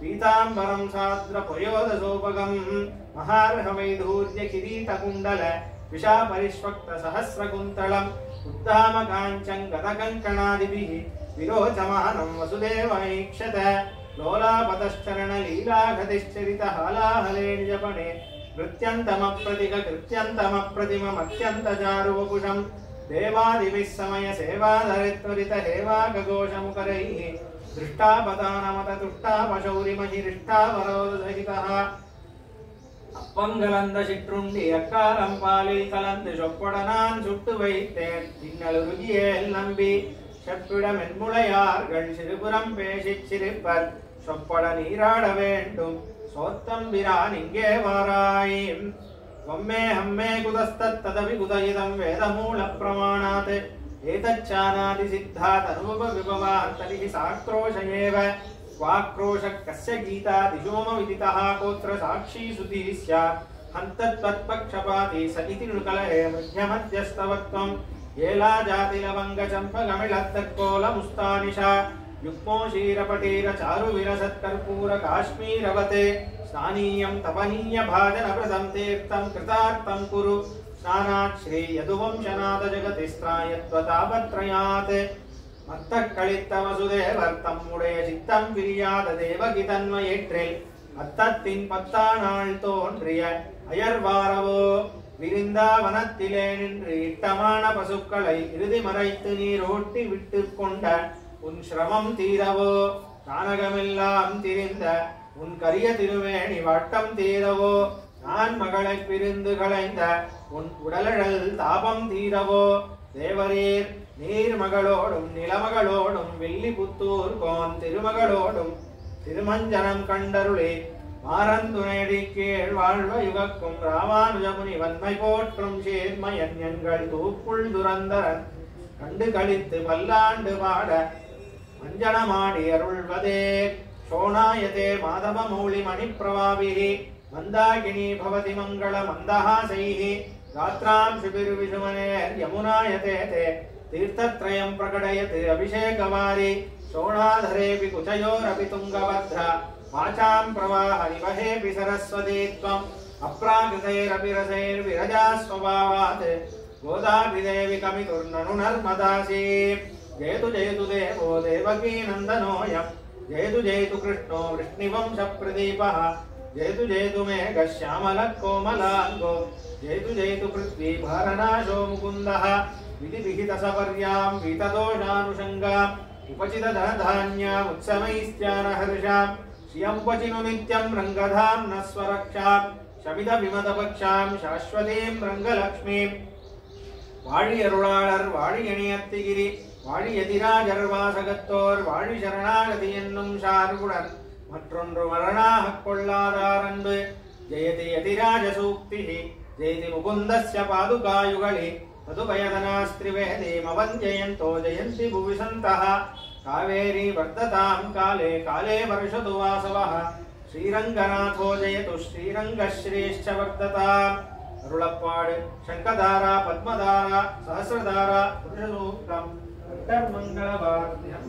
पीताम्बरं साद्रपयोदसोपगं महार्हवैधूर्य किरीटकुण्डल विशापरिष्वक्तसहस्रकुन्तलम् उद्दामकाञ्चं गतकङ्कणादिभिः विरोचमानं वसुदेवैक्षत लोलापतश्चरणलीलागतिश्चरितहालाहले निजपणे कृत्यन्तमप्रतिममत्यन्तचारुवपुषं देवादिभिः समयसेवाधरित्वरितहेवाकघोषमुखरैः दृष्टापदानमततुष्टापशौरिमहिरिष्टावरोधसहितः அப்பங்கலந்த சிற்றுண்டி அக்காலம் பாலில் கலந்து சொப்பொடனான் சுட்டு வைத்தேன் இன்னலுருகியேல் நம்பி செப்பிட மென்முளையார்கள் சிறுபுறம் பேசிச் சிரிப்பர் சொப்பட நீராட வேண்டும் சோத்தம்பிரான் இங்கே வாராய் வம்மே ஹம்மே குதஸ்தத்ததவி குதயிதம் வேதமூல பிரமாணாத் ஏதச்சானாதி சித்தாத் அனுபவ விபவாத் தரிஹி சாக்ரோஷயேவ वाक्रोशः कस्य गीता दिशोम विदितः कोत्र साक्षी सुधी स्यात् हन्तत्वत्पक्षपाती स इति नृकलहे मध्यमध्यस्तवत्वं येला जातिलवङ्गचम्पकमिळत्तत्कोलमुस्तानिशा युग्मो क्षीरपटीरचारुविरसत्कर्पूरकाश्मीरवते स्नानीयं तपनीयभाजनप्रदं तीर्थं कृतार्थं कुरु स्नानात् श्रीयदुवंशनाथजगतिस्त्रायत्वतापत्रयात् மத்தக்களித்த வசுதேவர் தம்முடைய சித்தம் பிரியாத தேவகி தன்மையேற்றில் அத்தத்தின் 10 நாள் தோன்றிய அயர்வாரவோ விருந்தாவனத்திலே நின்று இட்டமான பசுக்களை இறுதி மறைத்து நீரோட்டி விட்டு கொண்ட உன் சிரமம் தீரவோ கானகமெல்லாம் திரிந்த உன் கரிய திருவேணி வட்டம் தீரவோ நான் மகளை பிரிந்து களைந்த உன் உடலழல் தாபம் தீரவோ தேவரீர் நீர்மகளோடும் நிலமகளோடும் வெள்ளிபுத்தூர் கோன் திருமகளோடும் திருமஞ்சனம் கண்டருளே மாரந்துணையடி கீழ் வாழ்வ யுகக்கும் ராமானுஜமுனி வன்மை போற்றும் சேர்மயன்யங்கள் தூப்புள் துரந்தரன் கண்டு கழித்து பல்லாண்டு பாட மஞ்சனமாடி அருள்வதே சோணாயதே மாதவ மௌளி மணிப்பிரவாபிஹி மந்தாகினி பவதி மங்கள மந்தஹாசைஹி गात्रां शिबिर्विषुमनेर् यमुनायते ते तीर्थत्रयं प्रकटयति अभिषेकवारी शोणाधरेऽपि कुचयोरपि तुङ्गभद्रा वाचां प्रवाहनिवहेऽपि सरस्वती त्वं अप्राकृतैरपि रसैर्विरजास्वभावात् गोदाभिदेवि कमितुर्ननु नर्मदासी जयतु देवो देवकी नन्दनोऽयं जयतु कृष्णो वृष्णिवंशप्रदीपः जयतु मेघश्यामलः कोमलाङ्गो जयतु पृथ्वी भारनाशो मुकुन्दः विधिविहितसपर्यां वीतदोषानुषङ्गाम् उपचितधनधान्यामुत्सवैस्त्यानहर्षां श्रियं क्वचिनु नित्यं रङ्गधाम्नः स्वरक्षां शमितविमतपक्षां शाश्वतीं रङ्गलक्ष्मीं वाழியருளாளர் வாழியணியத்திகிரி வாழியதிராஜர் வாசகத்தோர் வாழி சரணாகதி என்னும் சார்புடன் மற்றொன்று மரணாகக் கொள்ளாதார் அன்பு ஜெயதி யதிராஜ சூக்திஹி ஜெயதி முகுந்தஸ்ய பாதுகாயுகளி तदुभयधनास्त्रिवेदीमवञ्जयन्तो जयन्ति भुवि सन्तः कावेरी वर्धतां काले काले वर्षतु वासवः श्रीरङ्गनाथो जयतु श्रीरङ्गश्रीश्च वर्धताम् अरुळप्पाडु शङ्खधारा पद्मधारा सहस्रधारा पुरुषसूक्तम् अन्तर्मङ्गलवाद्यम्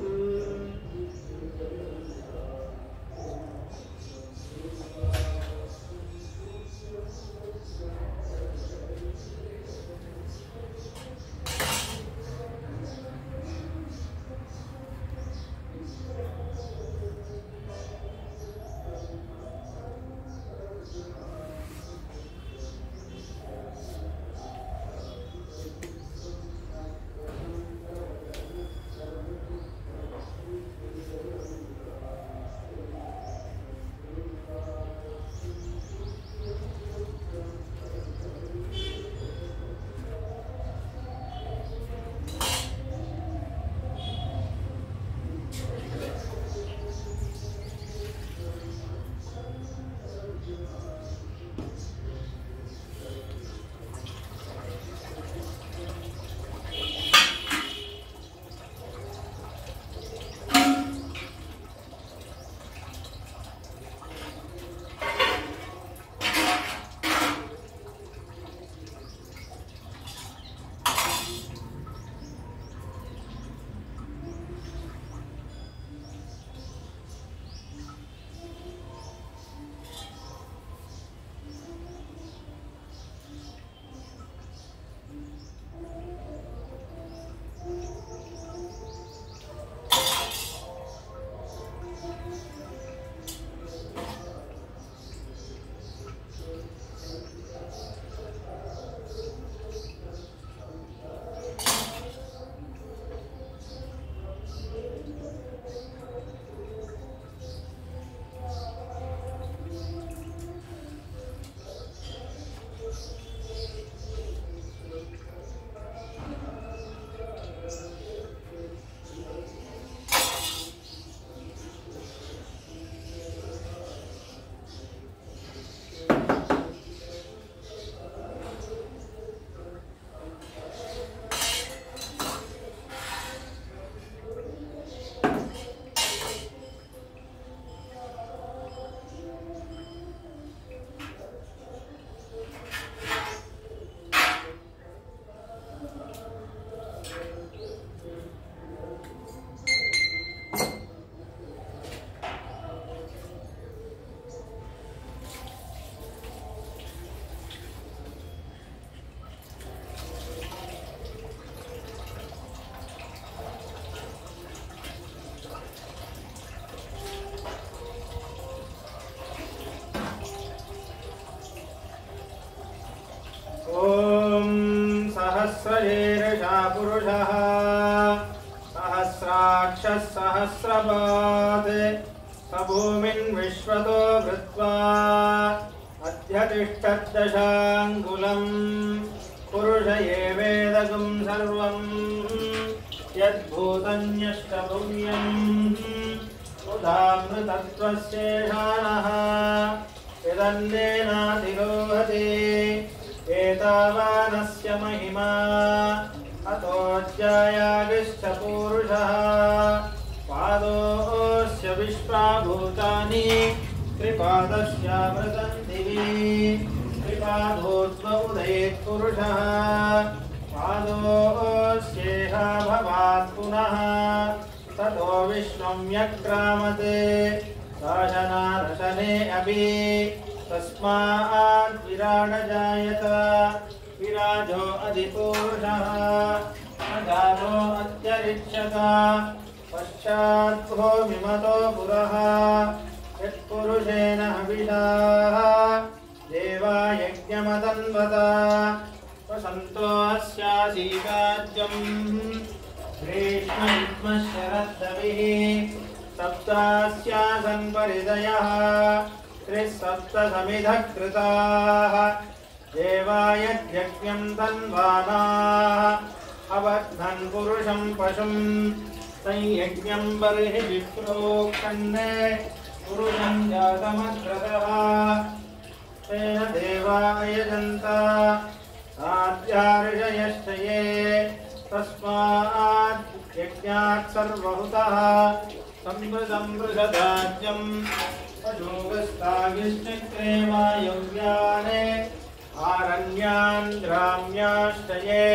सहस्रशीर्षा पुरुषः सहस्राक्षः सहस्रपात् स भूमिन् विश्वतो कृत्वा अध्यतिष्ठद्दशाङ्गुलम् पुरुष एवेदगं सर्वं यद्भूतन्यष्टभुव्यम् सुधामृतत्वस्येषाणः यदन्नेनातिरोहति एतावानस्य महिमा अतोऽध्यायागिश्च पूरुषः पादोऽस्य विश्वाभूतानि त्रिपादस्यामृतन्ति त्रिपादोऽस्म उदयेत् पुरुषः पादोऽस्येह भवात् पुनः ततो विश्वं व्यक्रामते शासनादशने अपि तस्मात् विराट जायत विराजो अधिपुरुषः अजातो अत्यरिक्षत पश्चात् भूमिमतो पुरः यत्पुरुषेण हविषाः देवा यज्ञमतन्वत वसन्तो अस्यासीकाज्यम् ग्रीष्मशरद्दविः सप्तास्यासन् परिदयः त्रिसप्तसमिधः कृताः देवा यज्ञं तन्वानाः अवध्नन् पुरुषं पशुं संयज्ञं बर्हि विप्रोक्षन्ने पुरुषं जातमग्रतः तेन देवा यजन्त साध्यार्षयश्च ये तस्मात् यज्ञात् सर्वहुतः संवृतं वृषदाज्यं पशुगस्तागिश्चक्रे वायव्याने आरण्यान् ग्राम्याश्च ये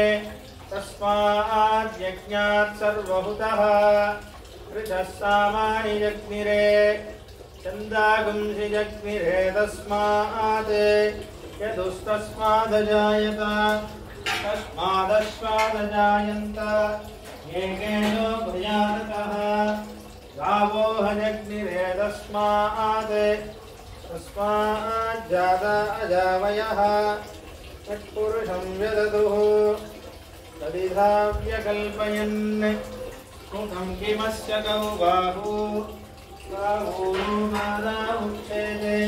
तस्मात् यज्ञात् सर्वहुतः वृषः सामानि जग्निरे चन्दागुंसि जग्निरे तस्मात् यदुस्तस्मादजायत तस्मादश्वादजायन्त येकेनो भयानतः गावो हजग्निरे तस्माज्जाता अजावयः तत्पुरुषं व्यदतुः तदिधाव्यकल्पयन् मुखं किमस्य कौ बाहूर्मादा उच्यते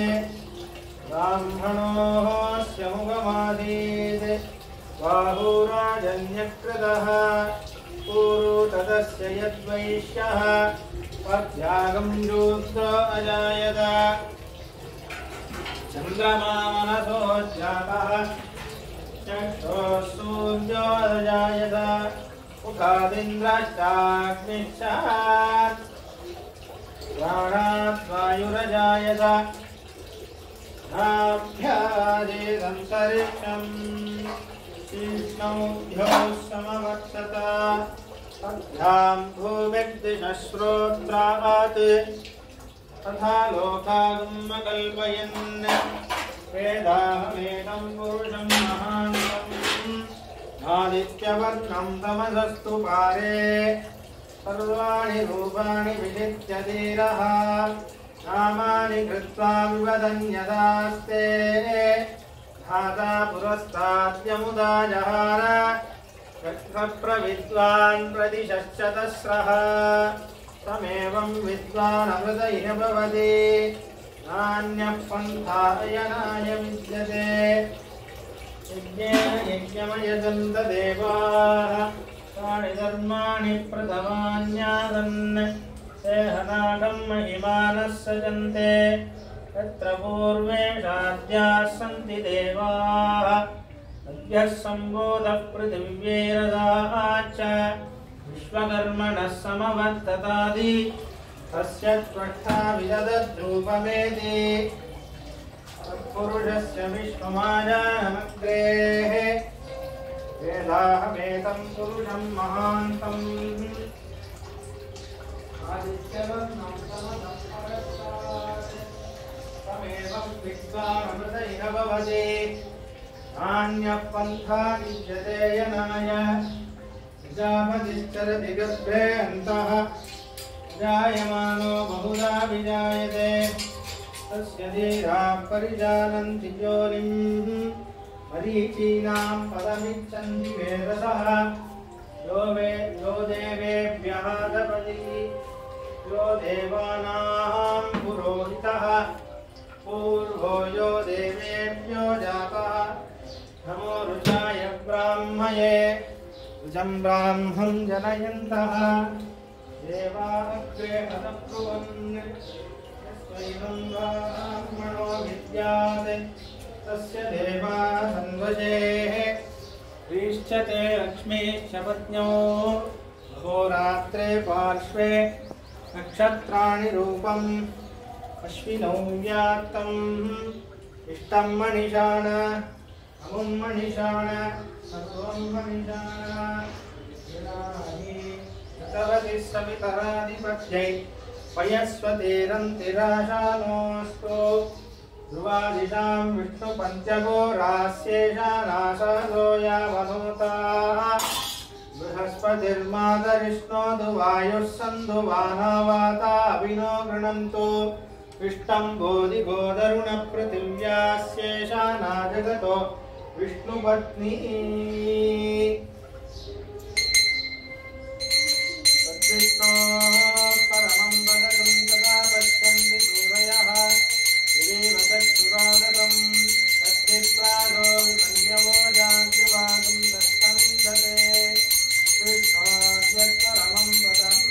ब्राह्मणोऽस्य मुखमासीत् बाहुराजन्यकृतः पूर्व तदस्य यद्वैश्यः पद्यागं शूद्रो अजायत चन्द्रमा मनसो जातः चक्षुः सूर्यो अजायत मुखादिन्द्रश्चाग्निश्चात् प्राणात् वायुरजायत नाभ्यादेदन्तरिक्षम् शीर्ष्णौभ्योः समवर्तत अभ्यां भूमिर्दिशश्रोत्रात् तथा लोकागमकल्पयन् वेदाहमेनं पुरुषं महान्तम् आदित्यवर्णं तमसस्तु पारे सर्वाणि रूपाणि विलिख्य धीरः नामानि कृत्वा विवदन्यदास्ते धाता पुरस्ताद्यमुदा जहार प्रविद्वान् प्रतिशश्चतस्रः तमेवं विद्वानमृतैः भवति नान्यः पन्थायनाय विद्यते यज्ञेन यज्ञमयजन्त देवाः तानि धर्माणि प्रथमान्यादन् सेहनागं महिमानः सजन्ते तत्र पूर्वे शाद्याः सन्ति देवाः अद्यः सम्बोधः पृथिव्यैरदाः च विश्वकर्मणः समवर्ततादि तस्य त्वष्टा विदधद्रूपमेति तत्पुरुषस्य विश्वमाजानमग्रेः वेदाहमेतं पुरुषं महान्तम् आदित्यवर्णं तमेवं विद्वानमृतैः भवति नान्यः पन्था विद्यते यनाय प्रजापतिश्चरति गर्भे अन्तः जायमानो बहुधा विजायते तस्य धीराः परिजानन्ति योनिं मरीचीनां पदमिच्छन्ति वेदसः यो देवेभ्यः तपति यो देवानां पुरोहितः पूर्वो यो देवेभ्यो जातः नमो रुचाय ब्राह्मये रुचं ब्राह्मं जनयन्तः देवा अग्रे अतब्रुवन् यस्त्वैवं ब्राह्मणो विद्यात् तस्य देवा संवशेः ईश्चते लक्ष्मीश्च पत्न्यो अहोरात्रे पार्श्वे नक्षत्राणि रूपम् अश्विनौ व्यात्तम् इष्टं मणिषाण अमुं मणिषाण सर्वं मणिषाण तवति सवितराधिपत्यै पयस्वतीरन्तिराशानोऽस्तु ध्रुवादिशां विष्णुपञ्चघोरास्येषानाशासो यावनूताः बृहस्पतिर्मातरिष्णो दुवायुः सन्धुवानावाता अभिनो गृणन्तु इष्टं बोधिगोदरुणपृथिव्यास्येषाना जगतो विष्णुपत्नी तद्विष्णोः परमं पदकं तदा पश्यन्ति सूरयः इदेव चक्षुरादतं तद्विप्रादो विमन्यवो जाग्रुवागं दत्तमिन्दते कृष्णोऽद्यत्परमं पदम्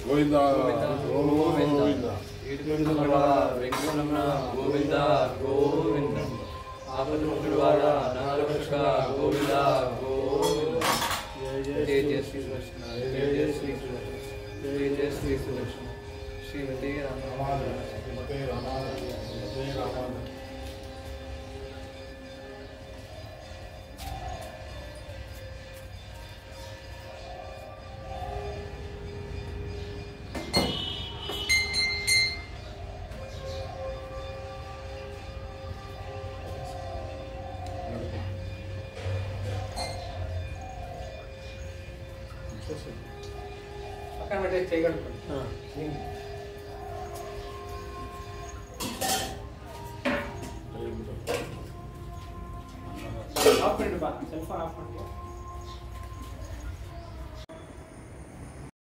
गोविंदा गोविंदा वेंकटरमण गोविंदा गोविंदा आपदमुक्तिवारा नागरक्षका गोविंदा गोविंदा जय जय श्री कृष्ण जय जय श्री कृष्ण जय जय श्री कृष्ण श्रीमती रामानंद श्रीमते रामानंद जय रामानंद పక్కన పెట్టే చేయగలరు ఆఫ్ పండి బా సెల్ ఫోన్ ఆఫ్ పండి